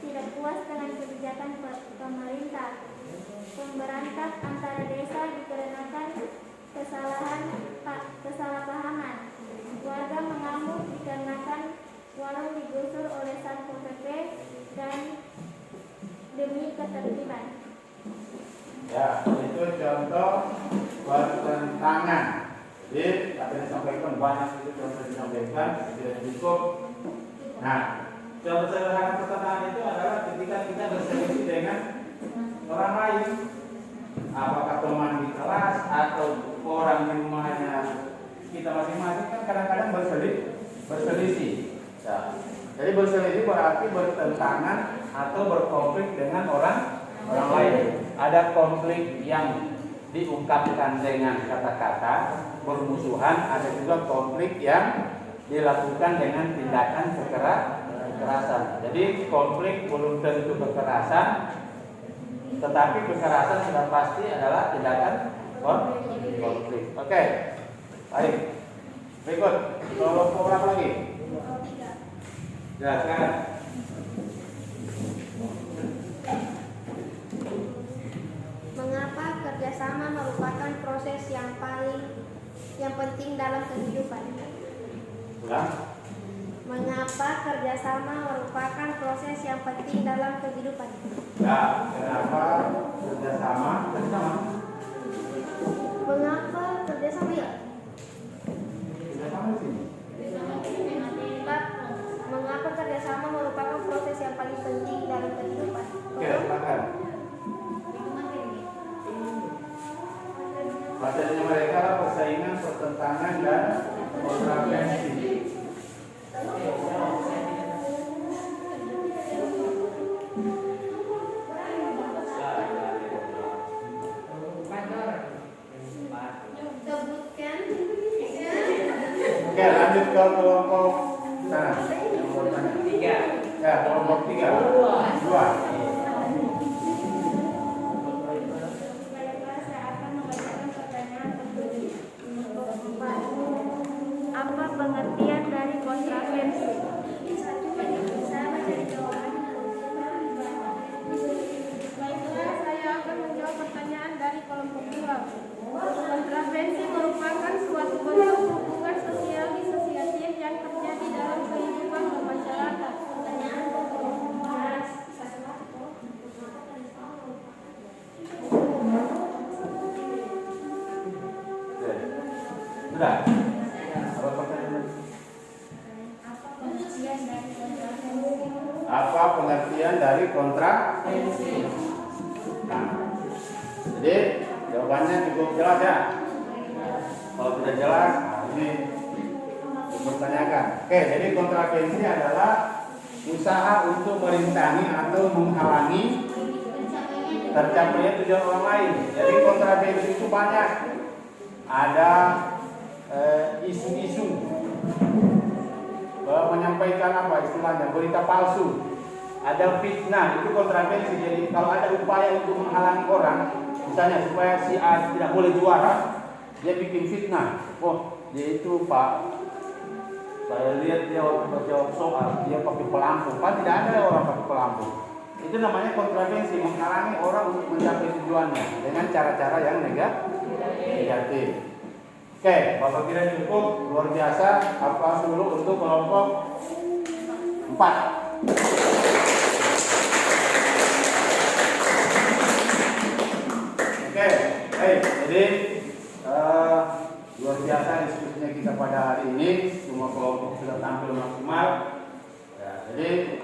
[SPEAKER 1] tidak puas dengan kebijakan pemerintah. Pemberantak antara desa dikarenakan kesalahpahaman. Warga mengamuk dikarenakan warung digusur oleh Satpol PP dan demi
[SPEAKER 3] kan? Tidak cukup. Nah, contoh sederhana pertentangan itu adalah ketika kita berselisih dengan orang lain, apakah teman di kelas atau orang di rumahnya kita masing-masing, kan kadang-kadang berselisih. Ya. Jadi berselisih berarti bertentangan atau berkonflik dengan orang lain. Ada konflik yang diungkapkan dengan kata-kata bermusuhan, ada juga konflik yang dilakukan dengan tindakan kekerasan. Jadi konflik belum tentu kekerasan, tetapi kekerasan sudah pasti adalah tindakan konflik. Oke, baik. Berikut, kelompok berapa lagi? Ya, sekarang.
[SPEAKER 1] Mengapa kerjasama merupakan proses yang penting dalam kehidupan?
[SPEAKER 3] Ulang.
[SPEAKER 1] Mengapa kerjasama merupakan proses yang penting dalam kehidupan?
[SPEAKER 3] Ya, kenapa kerjasama?
[SPEAKER 1] Mengapa kerjasama ya?
[SPEAKER 3] Kerjasama di sini.
[SPEAKER 1] Mengapa kerjasama merupakan proses yang paling penting dalam kehidupan?
[SPEAKER 3] Oke, silakan. Materinya mereka persaingan, pertentangan, dan kontravensi.
[SPEAKER 1] Sebutkan.
[SPEAKER 3] Oke, lanjut ke kelompok sana.
[SPEAKER 6] Tiga.
[SPEAKER 3] Ya, kelompok 3. 2.
[SPEAKER 1] Apa pengertian dari kontravensi? Baiklah, saya akan menjawab pertanyaan dari kelompok 2. Kontravensi merupakan suatu bentuk hubungan sosial disosiatif yang terjadi dalam kehidupan bermasyarakat.
[SPEAKER 3] Sudah. Apa pertanyaan? Apa pengertian dari kontravensi? Nah, jadi jawabannya cukup jelas ya. Kalau tidak jelas, ini dipertanyakan. Oke, jadi kontravensi adalah usaha untuk merintangi atau menghalangi tercapainya tujuan orang lain. Jadi kontravensi itu banyak. Ada isu-isu, menyampaikan apa istilahnya, berita palsu, ada fitnah, itu kontravensi. Jadi kalau ada upaya untuk menghalangi orang, misalnya supaya si A tidak boleh juara, dia bikin fitnah. Oh, dia itu Pak, saya lihat dia waktu menjawab soal dia pakai pelampung, kan tidak ada orang pakai pelampung. Itu namanya kontravensi, menghalangi orang untuk mencapai tujuannya dengan cara-cara yang negatif. Oke, Bapak kira cukup, luar biasa. Apa dulu untuk kelompok 4. Oke, baik. Jadi luar biasa diskusinya kita pada hari ini. Semua kelompok sudah tampil maksimal. Ya, jadi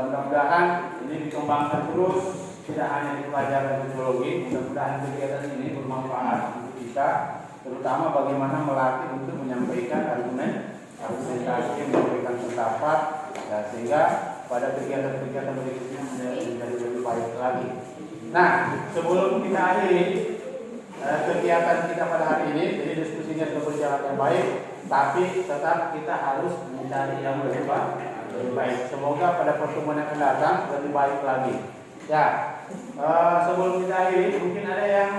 [SPEAKER 3] mudah-mudahan ini dikembangkan terus, tidak hanya di pelajaran sosiologi. Mudah-mudahan kegiatan ini bermanfaat untuk kita, terutama bagaimana melatih untuk menyampaikan argumentasi, menyampaikan pendapat, ya, sehingga pada kegiatan-kegiatan berikutnya menjadi lebih baik lagi. Nah, sebelum kita akhiri kegiatan kita pada hari ini, jadi diskusinya sudah berjalan yang baik, tapi tetap kita harus mencari yang lebih baik. Semoga pada pertemuan yang akan datang lebih baik lagi. Ya, sebelum kita akhiri, mungkin ada yang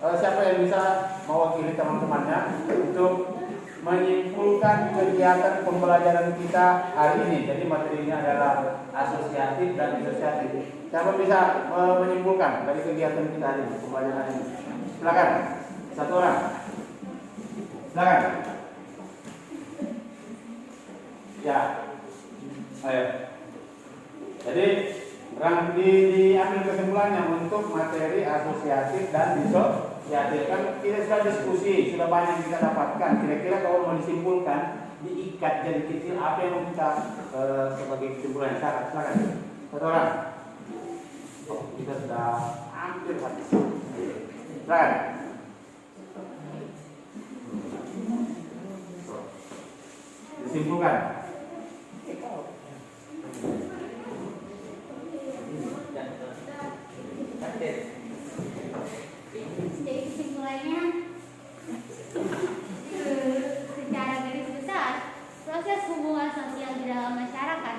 [SPEAKER 3] siapa yang bisa mewakili teman-temannya untuk menyimpulkan kegiatan pembelajaran kita hari ini. Jadi materinya adalah asosiatif dan disosiatif. Siapa bisa menyimpulkan dari kegiatan kita hari ini, pembelajaran ini? Silakan, satu orang. Silakan. Ya, ayo. Jadi diambil kesimpulannya untuk materi asosiatif dan disosiatif. Kan kita sudah diskusi, sudah banyak kita dapatkan. Kira-kira kalau mau disimpulkan diikat jadi kecil, apa yang kita sebagai kesimpulan syarat? Silakan. Satu orang. Oh, kita sudah hampir habis. Silakan. Disimpulkan.
[SPEAKER 5] Jadi kesimpulannya, secara garis besar, proses hubungan sosial di dalam masyarakat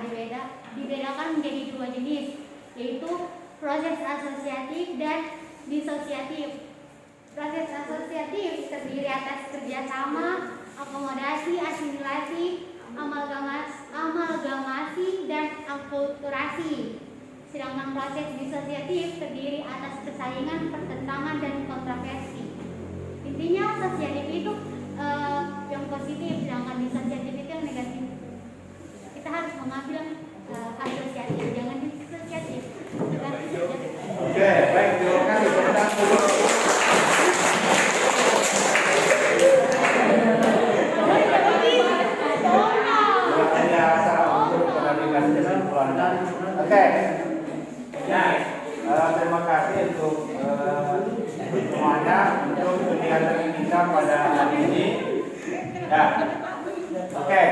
[SPEAKER 5] dibedakan menjadi dua jenis, yaitu proses asosiatif dan disosiatif. Proses asosiatif terdiri atas kerjasama, akomodasi, asimilasi, amalgamasi, dan akulturasi. Sedangkan proses disosiatif terdiri atas persaingan, pertentangan, dan kontroversi. Intinya asosiatif itu yang positif, sedangkan disosiatif itu yang negatif. Kita harus mengambil asosiatif, jangan disosiatif.
[SPEAKER 3] Oke, baik, terima kasih. Oke. Terima kasih untuk semuanya untuk kegiatan kita pada hari ini. Ya. Oke.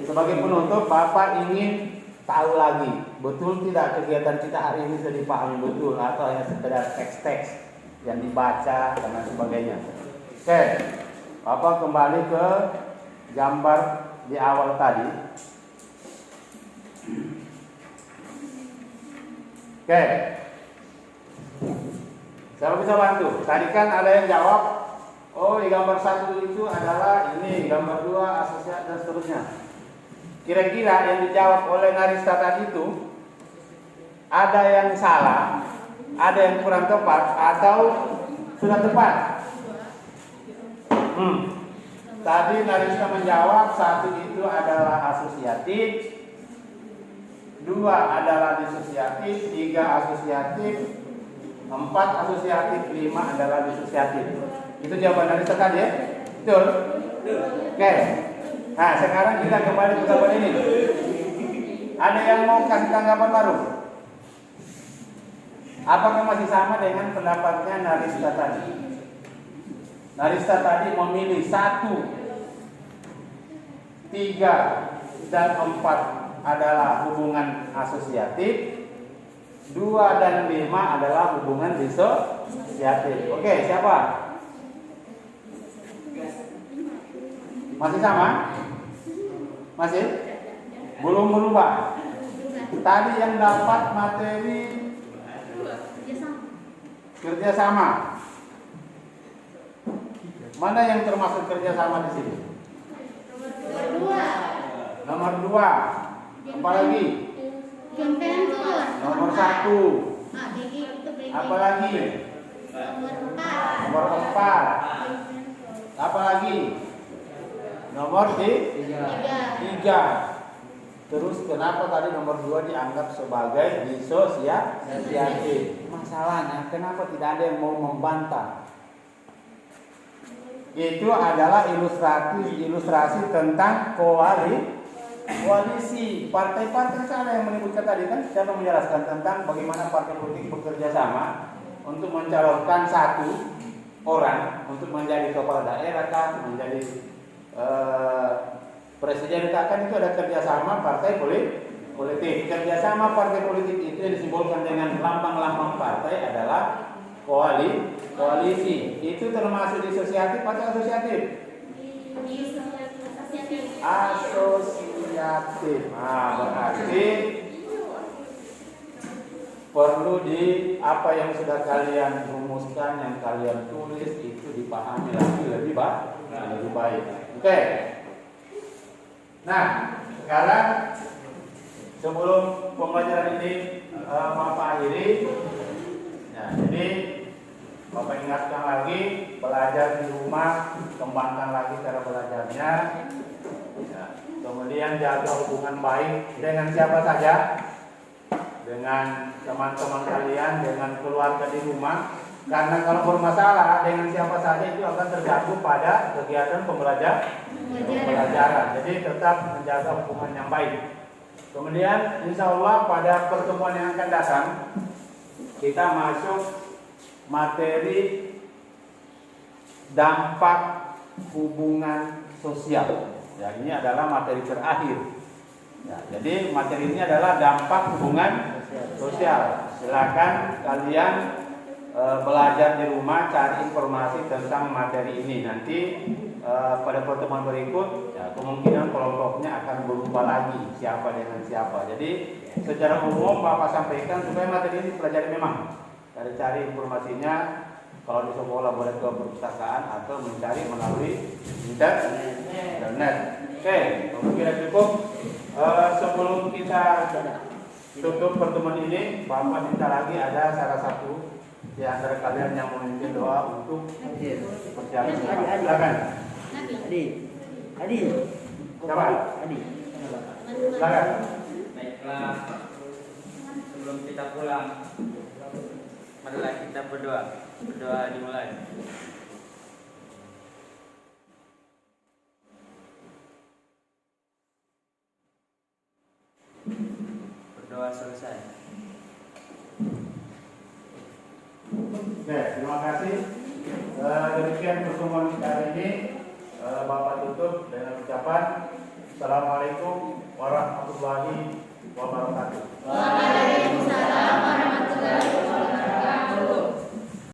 [SPEAKER 3] Sebagai penutup, Bapak ingin tahu lagi, betul tidak kegiatan kita hari ini sudah dipahami betul atau hanya sekedar teks-teks yang dibaca dan lain sebagainya. Oke. Bapak kembali ke gambar di awal tadi. Oke, siapa bisa bantu? Tadi kan ada yang jawab, oh di gambar 1 itu adalah ini, gambar 2 asosiat dan seterusnya. Kira-kira yang dijawab oleh Narista tadi itu ada yang salah, ada yang kurang tepat, atau sudah tepat? Tadi Narista menjawab 1 itu adalah asosiatif, 2 adalah disosiatif, 3 asosiatif, 4 asosiatif, 5 adalah disosiatif. Itu jawaban dari tadi ya? Betul? Oke. Nah, sekarang kita kembali ke gambar ini. Ada yang mau kasih tanggapan baru? Apakah masih sama dengan pendapatnya Narista tadi? Narista tadi memilih 1, 3, dan 4 adalah hubungan asosiatif, 2 dan 5 adalah hubungan disosiatif. Oke, siapa? Masih sama? Masih? Belum berubah? Tadi yang dapat materi kerjasama. Mana yang termasuk kerjasama di sini? Nomor 2. Apalagi? Nomor 1. Apalagi? Nomor 4. Apalagi? Nomor 3. Terus kenapa tadi nomor 2 dianggap sebagai disosiatif? Masalahnya kenapa tidak ada yang mau membantah? Itu adalah ilustrasi tentang koalisi. Partai-partai ada yang menyebutkan tadi kan, saya menjelaskan tentang bagaimana partai politik bekerja sama untuk mencalonkan 1 orang untuk menjadi kepala daerah kan, menjadi presiden kan, itu ada kerjasama partai politik. Kerjasama partai politik itu yang disimbolkan dengan lambang-lambang partai adalah koalisi. Itu termasuk disosiatif atau asosiatif? Asosiatif. Nah, berarti perlu apa yang sudah kalian rumuskan, yang kalian tulis itu dipahami lagi lebih baik. Oke. Nah, sekarang sebelum pembelajaran ini Bapak akhiri, nah, jadi Bapak ingatkan lagi, belajar di rumah, kembangkan lagi cara belajarnya. Ya, kemudian jaga hubungan baik dengan siapa saja, dengan teman-teman kalian, dengan keluarga di rumah, Karena kalau bermasalah dengan siapa saja itu akan terganggu pada kegiatan pembelajaran. Jadi tetap menjaga hubungan yang baik. Kemudian insya Allah pada pertemuan yang akan datang kita masuk materi dampak hubungan sosial. Ya, ini adalah materi terakhir. Ya, jadi materi ini adalah dampak hubungan sosial. Silakan kalian belajar di rumah, cari informasi tentang materi ini. Nanti pada pertemuan berikut, ya, kemungkinan kelompoknya akan berubah lagi siapa dengan siapa. Jadi secara umum Bapak sampaikan supaya materi ini dipelajari memang. Cari informasinya. Kalau di sekolah boleh ke perpustakaan atau mencari melalui internet. Oke, kalau kira cukup. Sebelum kita tutup pertemuan ini, Bapak minta lagi ada salah satu di antara kalian yang memimpin doa untuk persiapan. Silakan.
[SPEAKER 8] Adi.
[SPEAKER 3] Siapa?
[SPEAKER 8] Adi.
[SPEAKER 3] Silakan.
[SPEAKER 4] Baiklah, sebelum kita pulang, marilah kita berdoa. Berdoa dimulai. Berdoa selesai.
[SPEAKER 3] Oke, terima kasih. Demikian pertemuan kita hari ini. Bapak tutup dengan ucapan Assalamualaikum warahmatullahi wabarakatuh.
[SPEAKER 5] Waalaikumsalam warahmatullahi wabarakatuh.